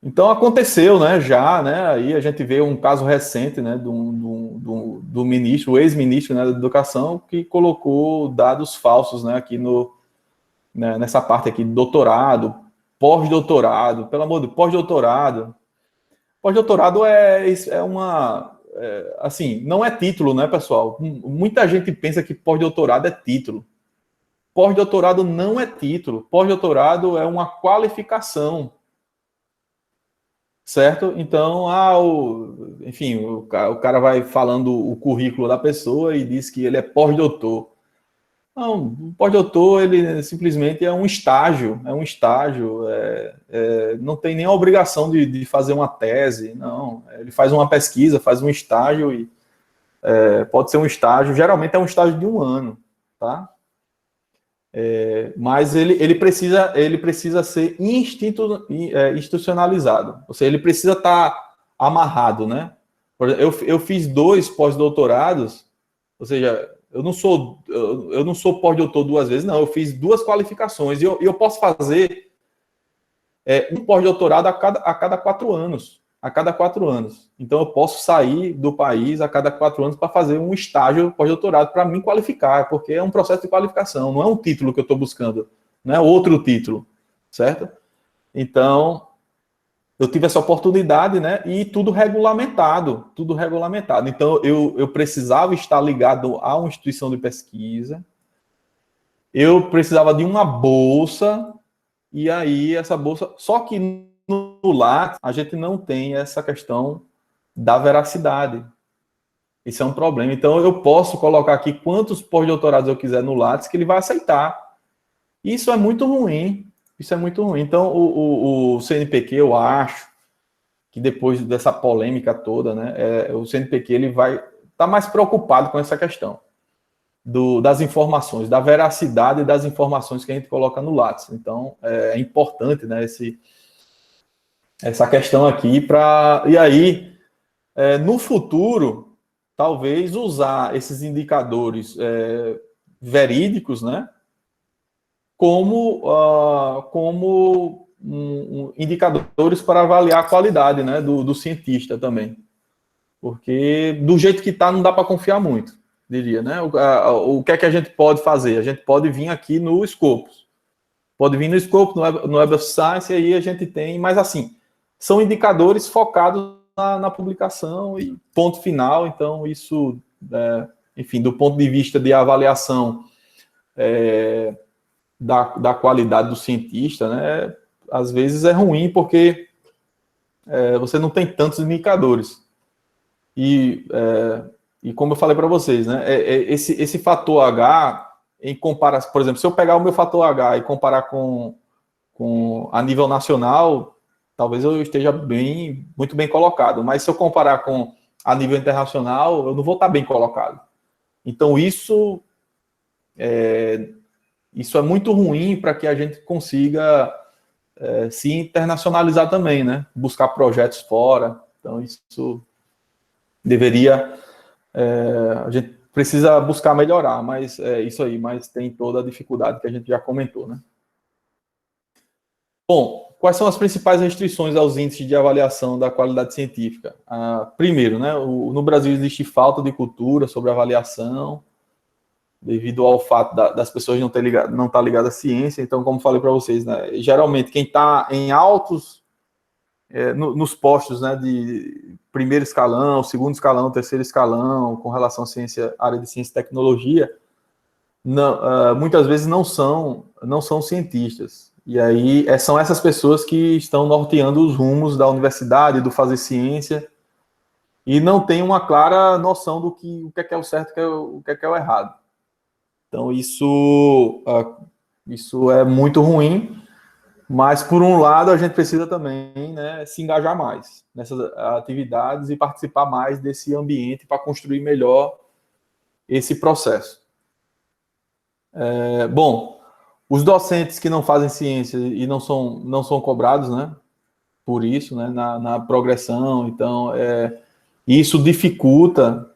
Então aconteceu, né, já, né, aí a gente vê um caso recente, né, do ministro, o ex-ministro, né, da Educação, que colocou dados falsos, né, aqui nessa parte aqui, doutorado, pós-doutorado, pelo amor de Deus, pós-doutorado assim, não é título, né, pessoal? Muita gente pensa que pós-doutorado é título. Pós-doutorado não é título, pós-doutorado é uma qualificação. Certo? Então, enfim, o cara vai falando o currículo da pessoa e diz que ele é pós-doutor. Não, o pós-doutor, ele simplesmente é um estágio, não tem nem a obrigação de fazer uma tese, não. Ele faz uma pesquisa, faz um estágio e pode ser um estágio, geralmente é um estágio de 1 ano, tá? Mas ele precisa ser institucionalizado. Ou seja, ele precisa estar amarrado, né? Por exemplo, eu fiz 2 pós-doutorados, ou seja, eu não sou pós-doutor 2 vezes, não. Eu fiz 2 qualificações e eu posso fazer um pós-doutorado a cada 4 anos. A cada 4 anos. Então, eu posso sair do país a cada 4 anos para fazer um estágio pós-doutorado para me qualificar, porque é um processo de qualificação, não é um título que eu estou buscando, não é outro título, certo? Então, eu tive essa oportunidade, né? E tudo regulamentado, tudo regulamentado. Então, eu precisava estar ligado a uma instituição de pesquisa, eu precisava de uma bolsa, e aí essa bolsa... Só que no Lattes, a gente não tem essa questão da veracidade. Isso é um problema. Então, eu posso colocar aqui quantos pós-doutorados eu quiser no Lattes que ele vai aceitar. Isso é muito ruim. Isso é muito ruim. Então, o CNPq, eu acho que depois dessa polêmica toda, né, o CNPq ele vai estar mais preocupado com essa questão das informações, da veracidade das informações que a gente coloca no Lattes. Então, é importante, né, essa questão aqui e aí, no futuro, talvez usar esses indicadores verídicos, né, como indicadores para avaliar a qualidade, né, do cientista também. Porque do jeito que está, não dá para confiar muito, diria, né? O que é que a gente pode fazer? A gente pode vir aqui no Scopus. Pode vir no Scopus, no Web of Science, e aí a gente tem, mas assim, são indicadores focados na publicação e ponto final. Então, isso, enfim, do ponto de vista de avaliação da qualidade do cientista, né, às vezes é ruim porque você não tem tantos indicadores. E como eu falei para vocês, né, esse fator H, em comparação, por exemplo, se eu pegar o meu fator H e comparar com a nível nacional, talvez eu esteja muito bem colocado, mas se eu comparar com a nível internacional, eu não vou estar bem colocado. Então, isso é muito ruim para que a gente consiga se internacionalizar também, né? Buscar projetos fora. Então, isso deveria... a gente precisa buscar melhorar, mas é isso aí, mas tem toda a dificuldade que a gente já comentou, né? Bom, quais são as principais restrições aos índices de avaliação da qualidade científica? Primeiro, né, no Brasil existe falta de cultura sobre avaliação, devido ao fato das pessoas não estar ligadas à ciência. Então, como falei para vocês, né, geralmente quem está em altos, nos postos, né, de primeiro escalão, segundo escalão, terceiro escalão, com relação à área de ciência e tecnologia, muitas vezes não são cientistas. E aí são essas pessoas que estão norteando os rumos da universidade, do fazer ciência, e não tem uma clara noção do que o que é o certo, o que é o errado. Então isso é muito ruim, mas por um lado a gente precisa também, né, se engajar mais nessas atividades e participar mais desse ambiente para construir melhor esse processo. Bom, os docentes que não fazem ciência e não são cobrados, né, por isso, né, na progressão, então isso dificulta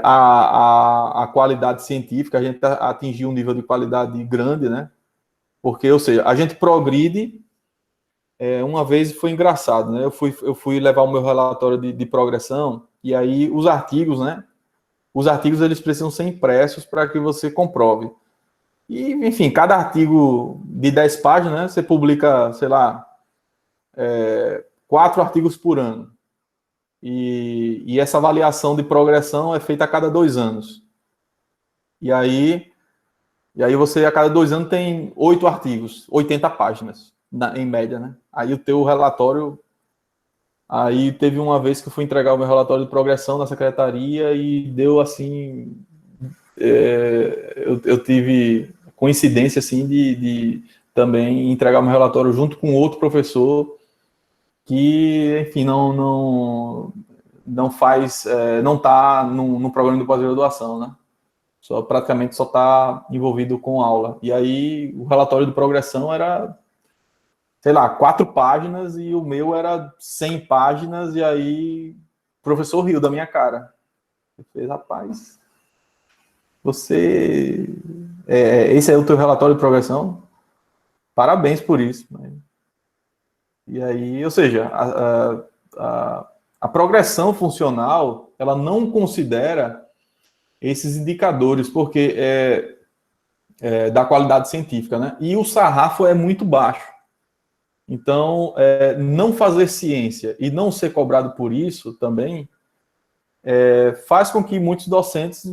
a qualidade científica, a gente atingir um nível de qualidade grande, né, porque, ou seja, a gente progride. Uma vez foi engraçado, né, eu fui levar o meu relatório de progressão, e aí os artigos, né, eles precisam ser impressos para que você comprove. E, enfim, cada artigo de 10 páginas, né, você publica, sei lá, 4 artigos por ano. E essa avaliação de progressão é feita a cada 2 anos. E aí você, a cada 2 anos, tem 8 artigos, 80 páginas, em média, né? Aí o teu relatório... Aí teve uma vez que eu fui entregar o meu relatório de progressão na secretaria e deu, assim... eu tive coincidência, assim, de também entregar o meu relatório junto com outro professor que, enfim, não faz, não está no programa de pós-graduação, né? Praticamente só está envolvido com aula. E aí o relatório de progressão era, sei lá, 4 páginas e o meu era 100 páginas, e aí o professor riu da minha cara. Ele fez: rapaz, esse é o teu relatório de progressão? Parabéns por isso. E aí, ou seja, a progressão funcional, ela não considera esses indicadores, porque da qualidade científica, né? E o sarrafo é muito baixo. Então, não fazer ciência e não ser cobrado por isso também faz com que muitos docentes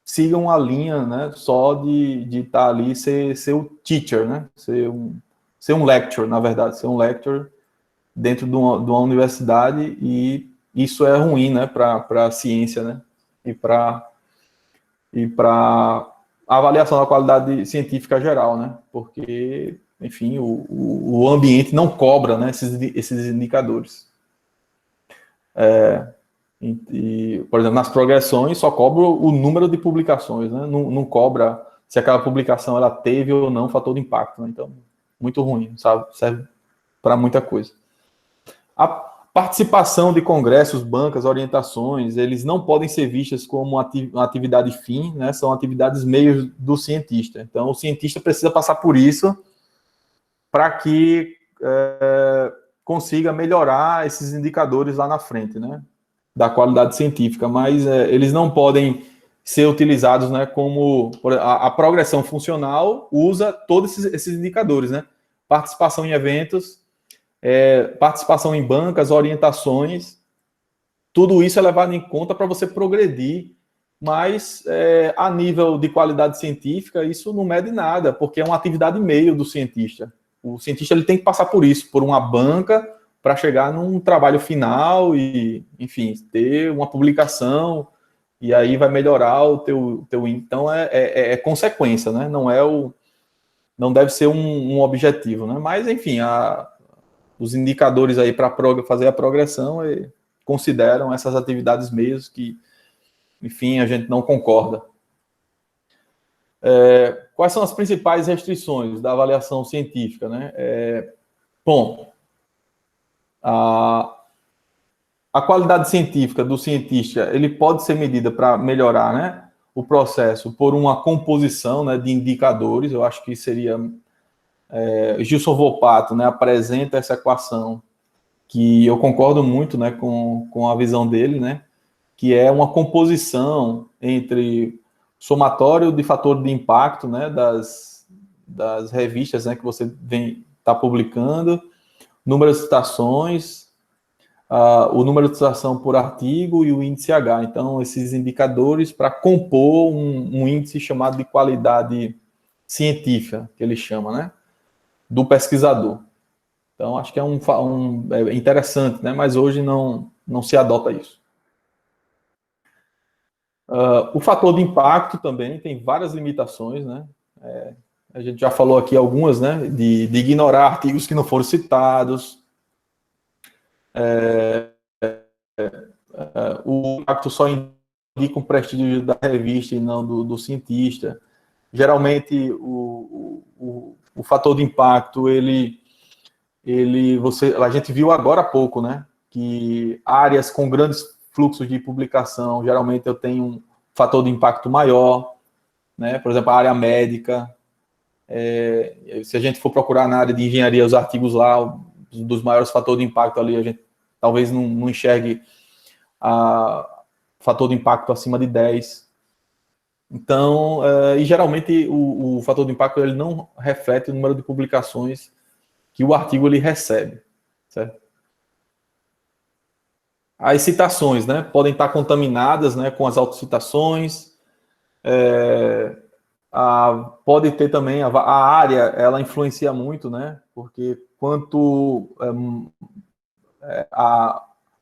sigam a linha, né, só de estar ali, ser o teacher, né? Ser um lecturer, na verdade, ser um lecturer dentro de uma universidade, e isso é ruim, né, para a ciência, né, e para a avaliação da qualidade científica geral, né, porque, enfim, o ambiente não cobra, né, esses indicadores. Por exemplo, nas progressões só cobra o número de publicações, né, não cobra se aquela publicação ela teve ou não fator de impacto, né? Então, muito ruim, sabe? Serve para muita coisa. A participação de congressos, bancas, orientações, eles não podem ser vistas como uma atividade fim, né? São atividades meios do cientista. Então, o cientista precisa passar por isso para que consiga melhorar esses indicadores lá na frente, né? Da qualidade científica, mas eles não podem ser utilizados, né, como a progressão funcional usa todos esses indicadores, né? Participação em eventos, participação em bancas, orientações, tudo isso é levado em conta para você progredir, mas a nível de qualidade científica, isso não mede nada, porque é uma atividade meio do cientista. O cientista ele tem que passar por isso, por uma banca, para chegar num trabalho final e, enfim, ter uma publicação, e aí vai melhorar o teu então é consequência, né? Não deve ser um objetivo, né? Mas, enfim, os indicadores aí para fazer a progressão consideram essas atividades meios que, enfim, a gente não concorda. Quais são as principais restrições da avaliação científica, né? Bom, a qualidade científica do cientista, ele pode ser medida para melhorar, né, o processo por uma composição, né, de indicadores. Eu acho que seria... Gilson Volpato, né, apresenta essa equação que eu concordo muito, né, com a visão dele, né, que é uma composição entre somatório de fator de impacto, né, das revistas, né, que você está publicando, número de citações, o número de citação por artigo e o índice H. Então, esses indicadores para compor um índice chamado de qualidade científica, que ele chama, né? do pesquisador. Então, acho que é é interessante, né? Mas hoje não se adota isso. O fator de impacto também tem várias limitações, né? A gente já falou aqui algumas, né? De ignorar artigos que não foram citados. O impacto só indica o prestígio da revista e não do cientista. Geralmente, o fator de impacto, a gente viu agora há pouco, né? Que áreas com grandes fluxos de publicação, geralmente eu tenho um fator de impacto maior, né? Por exemplo, a área médica. Se a gente for procurar na área de engenharia os artigos lá, um dos maiores fatores de impacto ali, a gente talvez não enxergue fator de impacto acima de 10. Então, e geralmente o fator de impacto ele não reflete o número de publicações que o artigo ele recebe, certo? As citações, né, podem estar contaminadas, né, com as autocitações. Pode ter também a área, ela influencia muito, né? Porque quanto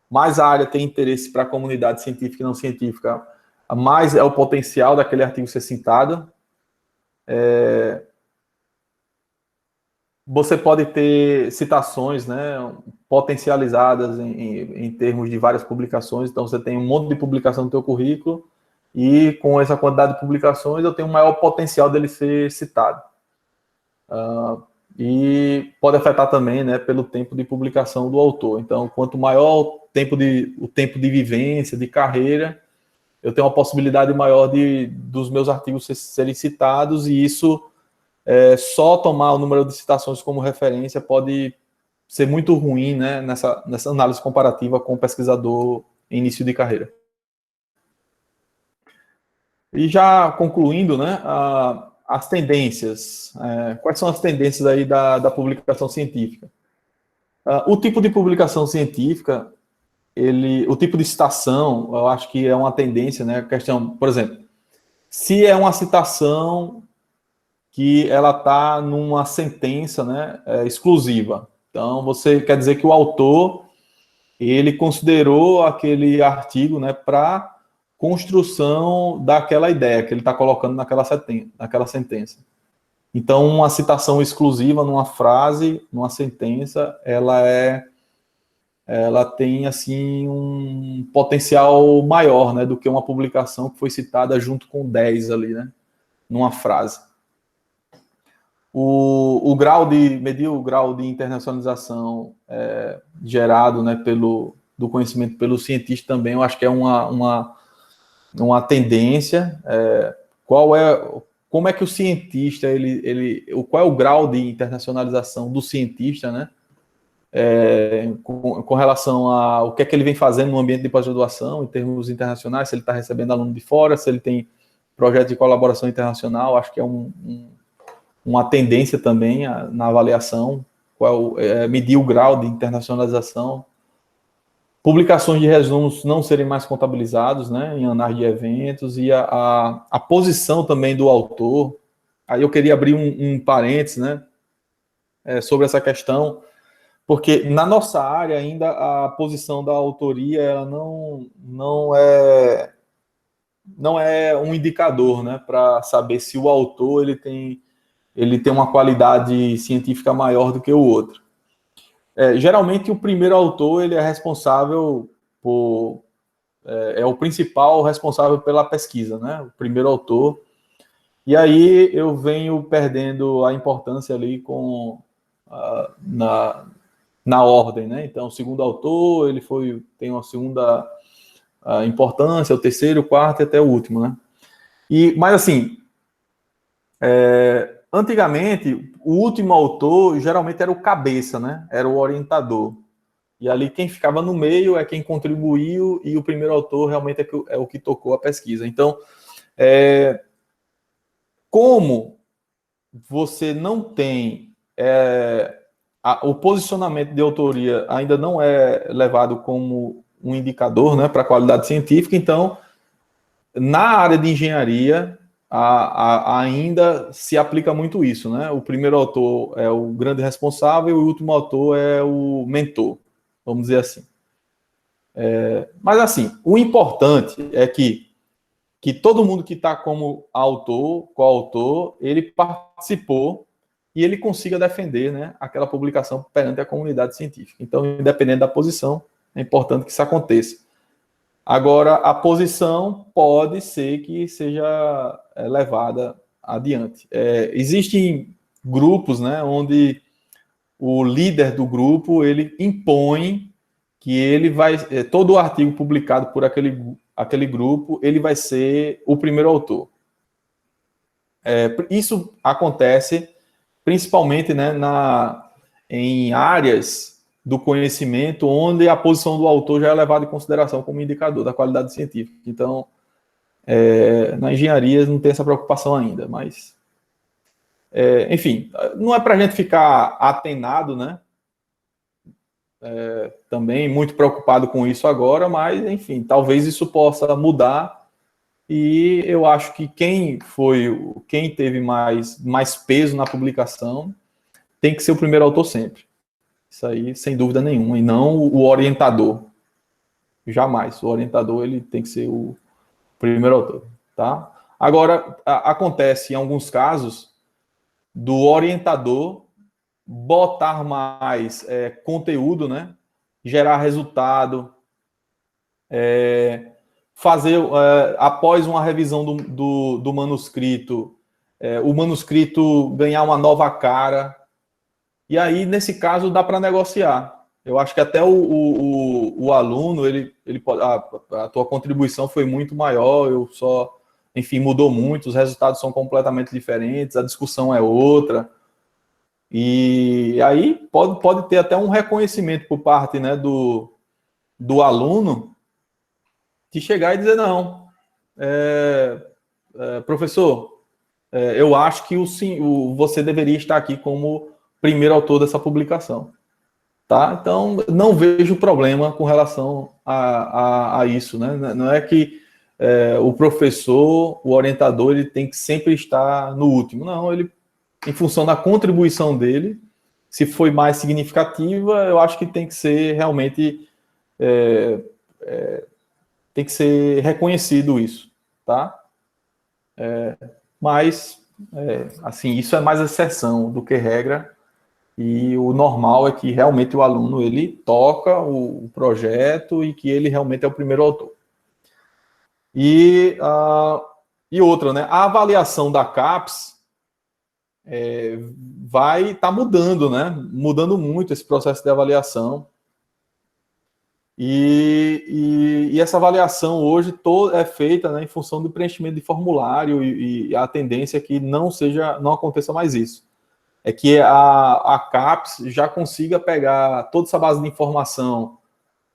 mais a área tem interesse para a comunidade científica e não científica, mais é o potencial daquele artigo ser citado. Você pode ter citações, né, potencializadas em termos de várias publicações. Então, você tem um monte de publicação no teu currículo e com essa quantidade de publicações eu tenho um maior potencial dele ser citado. E pode afetar também, né, pelo tempo de publicação do autor. Então, quanto maior o tempo de vivência, de carreira, eu tenho uma possibilidade maior dos meus artigos serem citados, e isso, só tomar o número de citações como referência pode ser muito ruim, né, nessa análise comparativa com o pesquisador em início de carreira. E já concluindo, né, as tendências. Quais são as tendências aí da publicação científica? O tipo de publicação científica, o tipo de citação, eu acho que é uma tendência, né? A questão, por exemplo, se é uma citação que ela está numa sentença, né, exclusiva. Então, você quer dizer que o autor ele considerou aquele artigo, né, para construção daquela ideia que ele está colocando naquela sentença. Então, uma citação exclusiva numa frase, numa sentença, ela tem assim um potencial maior, né, do que uma publicação que foi citada junto com 10 ali, né, numa frase. Medir o grau de internacionalização gerado, né, do conhecimento pelo cientista também, eu acho que é uma tendência. Como é que o cientista, qual é o grau de internacionalização do cientista, né? Com relação ao que é que ele vem fazendo no ambiente de pós-graduação, em termos internacionais, se ele está recebendo aluno de fora, se ele tem projeto de colaboração internacional, acho que é uma tendência também na avaliação, medir o grau de internacionalização. Publicações de resumos não serem mais contabilizados, né, em anais de eventos, e a posição também do autor. Aí eu queria abrir um parênteses, né, sobre essa questão, porque na nossa área ainda a posição da autoria ela não é um indicador, né, para saber se o autor ele tem uma qualidade científica maior do que o outro. Geralmente o primeiro autor ele é responsável é o principal responsável pela pesquisa, né? O primeiro autor. E aí eu venho perdendo a importância ali na ordem, né? Então, o segundo autor ele tem uma segunda importância, o terceiro, o quarto e até o último, né? Mas assim, antigamente, o último autor geralmente era o cabeça, né? Era o orientador. E ali quem ficava no meio é quem contribuiu, e o primeiro autor realmente é o que tocou a pesquisa. Então, como você não tem o posicionamento de autoria ainda não é levado como um indicador, né, para a qualidade científica, então, na área de engenharia, ainda se aplica muito isso, né? O primeiro autor é o grande responsável e o último autor é o mentor, vamos dizer assim. Mas, assim, o importante é que todo mundo que está como autor, coautor, ele participou e ele consiga defender, né, aquela publicação perante a comunidade científica. Então, independente da posição, é importante que isso aconteça. Agora, a posição pode ser que seja levada adiante. Existem grupos, né, onde o líder do grupo ele impõe que ele vai todo o artigo publicado por aquele grupo ele vai ser o primeiro autor. Isso acontece principalmente, né, em áreas do conhecimento onde a posição do autor já é levada em consideração como indicador da qualidade científica. Então, na engenharia não tem essa preocupação ainda, mas enfim, não é para a gente ficar atenado, né? Também muito preocupado com isso agora, mas enfim, talvez isso possa mudar. E eu acho que quem teve mais peso na publicação tem que ser o primeiro autor sempre. Isso aí, sem dúvida nenhuma, e não o orientador. Jamais. O orientador ele tem que ser o primeiro autor, tá? Agora, acontece em alguns casos do orientador botar mais conteúdo, né? Gerar resultado, fazer, após uma revisão do manuscrito, o manuscrito ganhar uma nova cara. E aí, nesse caso, dá para negociar. Eu acho que até o aluno, ele pode, a tua contribuição foi muito maior, enfim, mudou muito, os resultados são completamente diferentes, a discussão é outra. E aí pode ter até um reconhecimento por parte, né, do aluno de chegar e dizer, não, professor, eu acho que você deveria estar aqui como primeiro autor dessa publicação. Tá? Então, não vejo problema com relação a isso. Né? Não é que o professor, o orientador, ele tem que sempre estar no último. Não, ele, em função da contribuição dele, se foi mais significativa, eu acho que tem que ser realmente tem que ser reconhecido isso, tá? Mas assim, isso é mais exceção do que regra. E o normal é que realmente o aluno ele toca o projeto e que ele realmente é o primeiro autor. E outra, né? A avaliação da CAPES vai estar mudando, né? Mudando muito esse processo de avaliação. E essa avaliação hoje é feita, né, em função do preenchimento de formulário e a tendência é que não aconteça mais isso. É que a CAPES já consiga pegar toda essa base de informação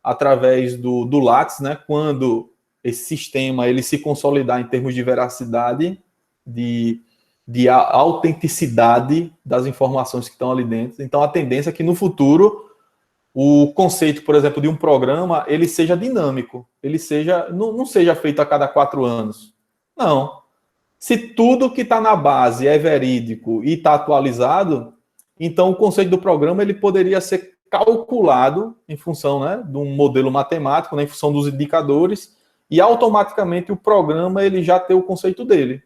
através do Lattes, né, quando esse sistema ele se consolidar em termos de veracidade, de autenticidade das informações que estão ali dentro. Então, a tendência é que no futuro o conceito, por exemplo, de um programa, ele seja dinâmico, ele não seja feito a cada 4 anos. Não. Se tudo que está na base é verídico e está atualizado, então o conceito do programa ele poderia ser calculado em função, né, de um modelo matemático, né, em função dos indicadores, e automaticamente o programa ele já tem o conceito dele.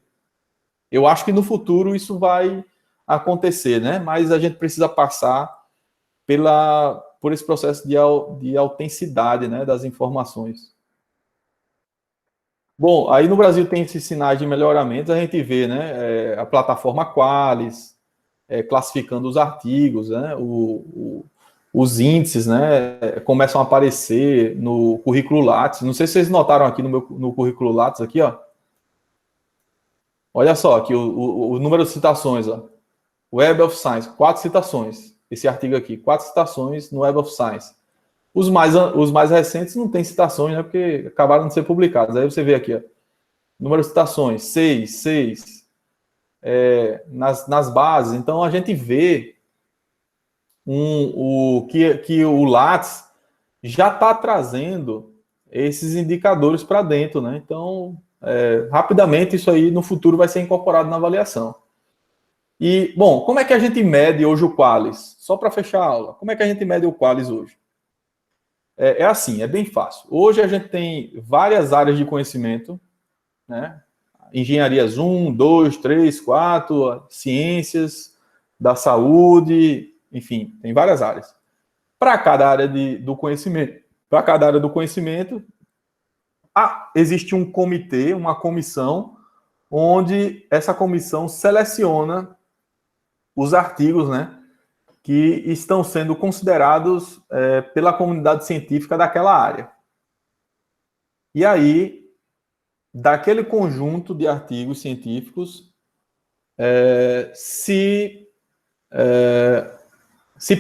Eu acho que no futuro isso vai acontecer, né? Mas a gente precisa passar por esse processo de autenticidade, né, das informações. Bom, aí no Brasil tem esses sinais de melhoramento, a gente vê, né, a plataforma Qualis, classificando os artigos, né, os índices, né, começam a aparecer no currículo Lattes. Não sei se vocês notaram aqui no currículo Lattes, aqui, ó. Olha só, aqui o número de citações, ó. Web of Science, 4 citações. Esse artigo aqui, 4 citações no Web of Science. Os mais recentes não têm citações, né, porque acabaram de ser publicados. Aí você vê aqui, ó, número de citações, 6, nas bases. Então, a gente vê que o Lattes já está trazendo esses indicadores para dentro, né? Então, rapidamente isso aí no futuro vai ser incorporado na avaliação. E, bom, como é que a gente mede hoje o Qualis? Só para fechar a aula, como é que a gente mede o Qualis hoje? É assim, é bem fácil. Hoje a gente tem várias áreas de conhecimento, né? Engenharias 1, 2, 3, 4, ciências da saúde, enfim, tem várias áreas. Para cada área do conhecimento, existe um comitê, uma comissão, onde essa comissão seleciona os artigos, né, que estão sendo considerados pela comunidade científica daquela área. E aí, daquele conjunto de artigos científicos, se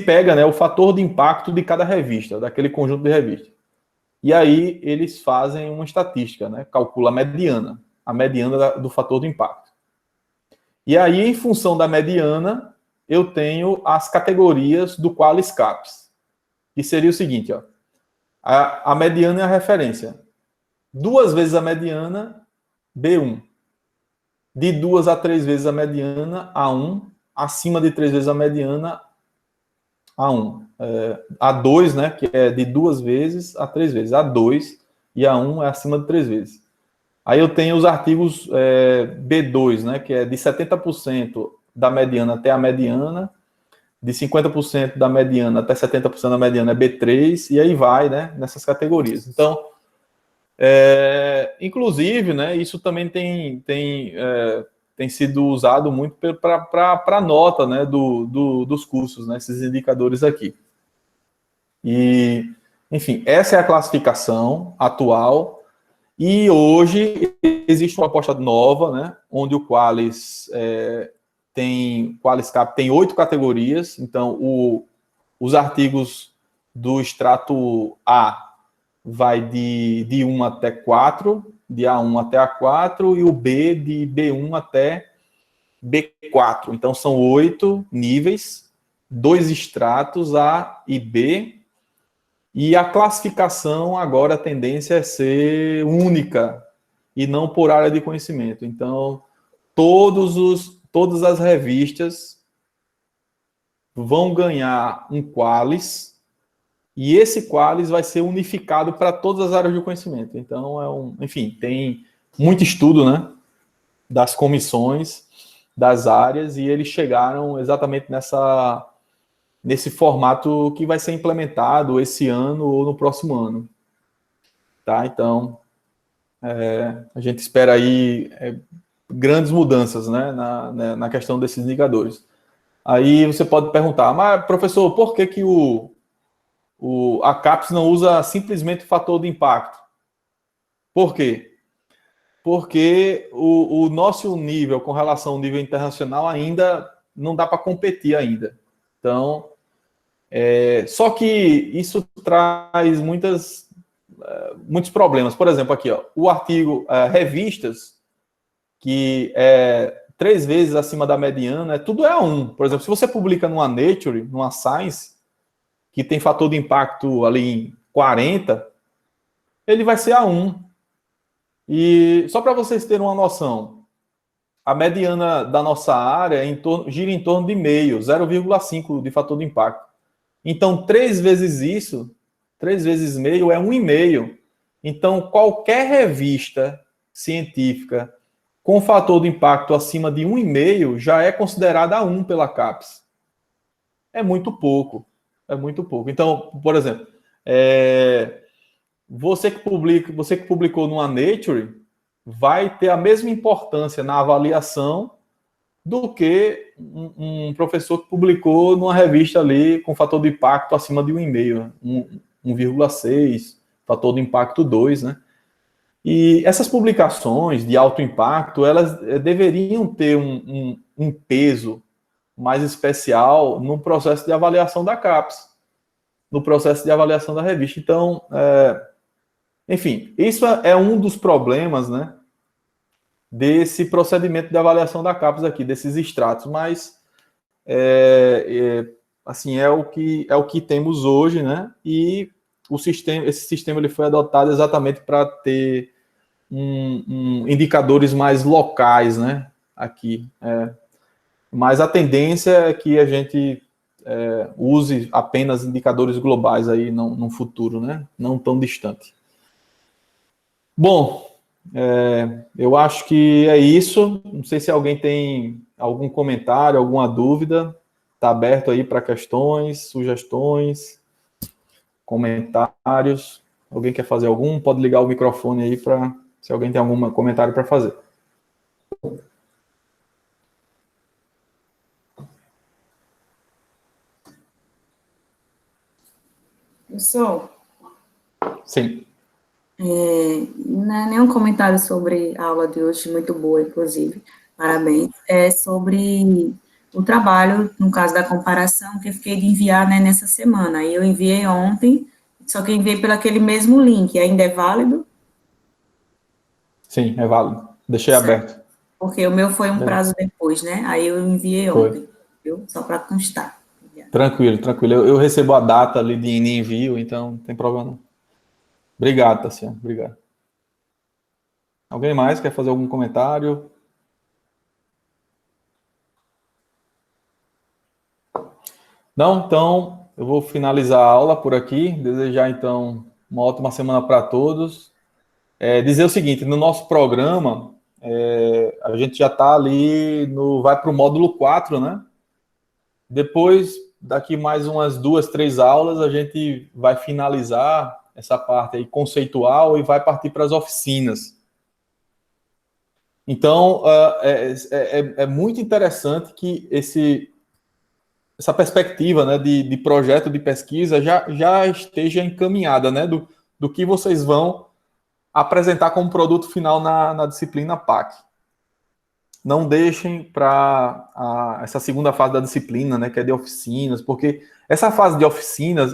pega, né, o fator de impacto de cada revista, daquele conjunto de revistas. E aí eles fazem uma estatística, né, calcula a mediana do fator de impacto. E aí, em função da mediana, eu tenho as categorias do Qualis CAPES, que seria o seguinte, ó, a mediana é a referência. 2 vezes a mediana, B1. De 2 a 3 vezes a mediana, A1. Acima de 3 vezes a mediana, A1. A2, né, que é de 2 vezes a 3 vezes. A2 e A1 é acima de 3 vezes. Aí eu tenho os artigos B2, né, que é de 70% da mediana até a mediana, de 50% da mediana até 70% da mediana é B3, e aí vai, né, nessas categorias. Então, inclusive, né, isso também tem sido usado muito para nota, né, dos cursos, né, esses indicadores aqui. E, enfim, essa é a classificação atual. E hoje existe uma proposta nova, né, onde o Qualis QualisCap tem 8 categorias. Então, os artigos do extrato A vai de 1 até 4, de A1 até A4, e o B de B1 até B4. Então, são 8 níveis, 2 extratos, A e B. E a classificação, agora, a tendência é ser única e não por área de conhecimento. Então, todas as revistas vão ganhar um Qualis, e esse Qualis vai ser unificado para todas as áreas de conhecimento. Então, enfim, tem muito estudo, né, das comissões, das áreas, e eles chegaram exatamente nesse formato que vai ser implementado esse ano ou no próximo ano. Tá? Então, a gente espera aí grandes mudanças, né, na questão desses indicadores. Aí você pode perguntar, mas professor, por que a CAPES não usa simplesmente o fator de impacto? Por quê? Porque o nosso nível com relação ao nível internacional ainda não dá para competir ainda. Então, só que isso traz muitos problemas. Por exemplo, aqui, ó, o artigo revistas, que é 3 vezes acima da mediana, tudo é A1. Por exemplo, se você publica numa Nature, numa Science, que tem fator de impacto ali em 40, ele vai ser A1. E só para vocês terem uma noção, a mediana da nossa área gira em torno de meio, 0,5 de fator de impacto. Então, 3 vezes isso, 3 vezes meio é 1,5. Então, qualquer revista científica com fator de impacto acima de 1,5 já é considerada A1 pela CAPES. É muito pouco. É muito pouco. Então, por exemplo, você que publicou numa Nature vai ter a mesma importância na avaliação do que um professor que publicou numa revista ali com fator de impacto acima de 1,5, 1,6, fator de impacto 2, né? E essas publicações de alto impacto, elas deveriam ter um peso mais especial no processo de avaliação da CAPES, no processo de avaliação da revista. Então, enfim, isso é um dos problemas, né, desse procedimento de avaliação da CAPES aqui, desses extratos, mas assim, é o que temos hoje, né, e esse sistema ele foi adotado exatamente para ter indicadores mais locais, né? Aqui. Mas a tendência é que a gente use apenas indicadores globais aí no futuro, né? Não tão distante. Bom, eu acho que é isso. Não sei se alguém tem algum comentário, alguma dúvida. Está aberto aí para questões, sugestões, comentários. Alguém quer fazer algum? Pode ligar o microfone aí para se alguém tem algum comentário para fazer. Professor, Sim. Não é nenhum comentário sobre a aula de hoje, muito boa, inclusive, parabéns. É sobre o trabalho, no caso da comparação, que eu fiquei de enviar, né, nessa semana. Aí eu enviei ontem, só que eu enviei pelo aquele mesmo link. Ainda é válido? Sim, é válido. Deixei aberto. Porque o meu foi um prazo depois, né? Aí eu enviei ontem, viu? Só para constar. Tranquilo, tranquilo. Eu recebo a data ali de envio, então não tem problema não. Obrigado, Tassiano. Obrigado. Alguém mais quer fazer algum comentário? Não? Então, eu vou finalizar a aula por aqui. Desejar, então, uma ótima semana para todos. Dizer o seguinte, no nosso programa, a gente já está ali, vai para o módulo 4, né? Depois, daqui mais umas 2, 3 aulas, a gente vai finalizar essa parte aí conceitual e vai partir para as oficinas. Então, é muito interessante que essa perspectiva, né, de projeto de pesquisa já esteja encaminhada, né, do que vocês vão apresentar como produto final na disciplina PAC. Não deixem para essa segunda fase da disciplina, né, que é de oficinas, porque essa fase de oficinas,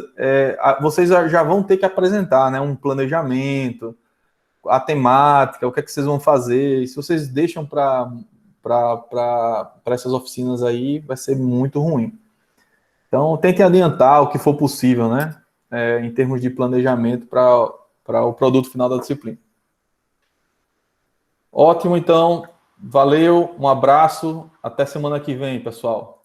vocês já vão ter que apresentar, né, um planejamento, a temática, o que é que vocês vão fazer. E se vocês deixam para essas oficinas aí, vai ser muito ruim. Então, tentem adiantar o que for possível, né, em termos de planejamento para o produto final da disciplina. Ótimo, então. Valeu, um abraço. Até semana que vem, pessoal.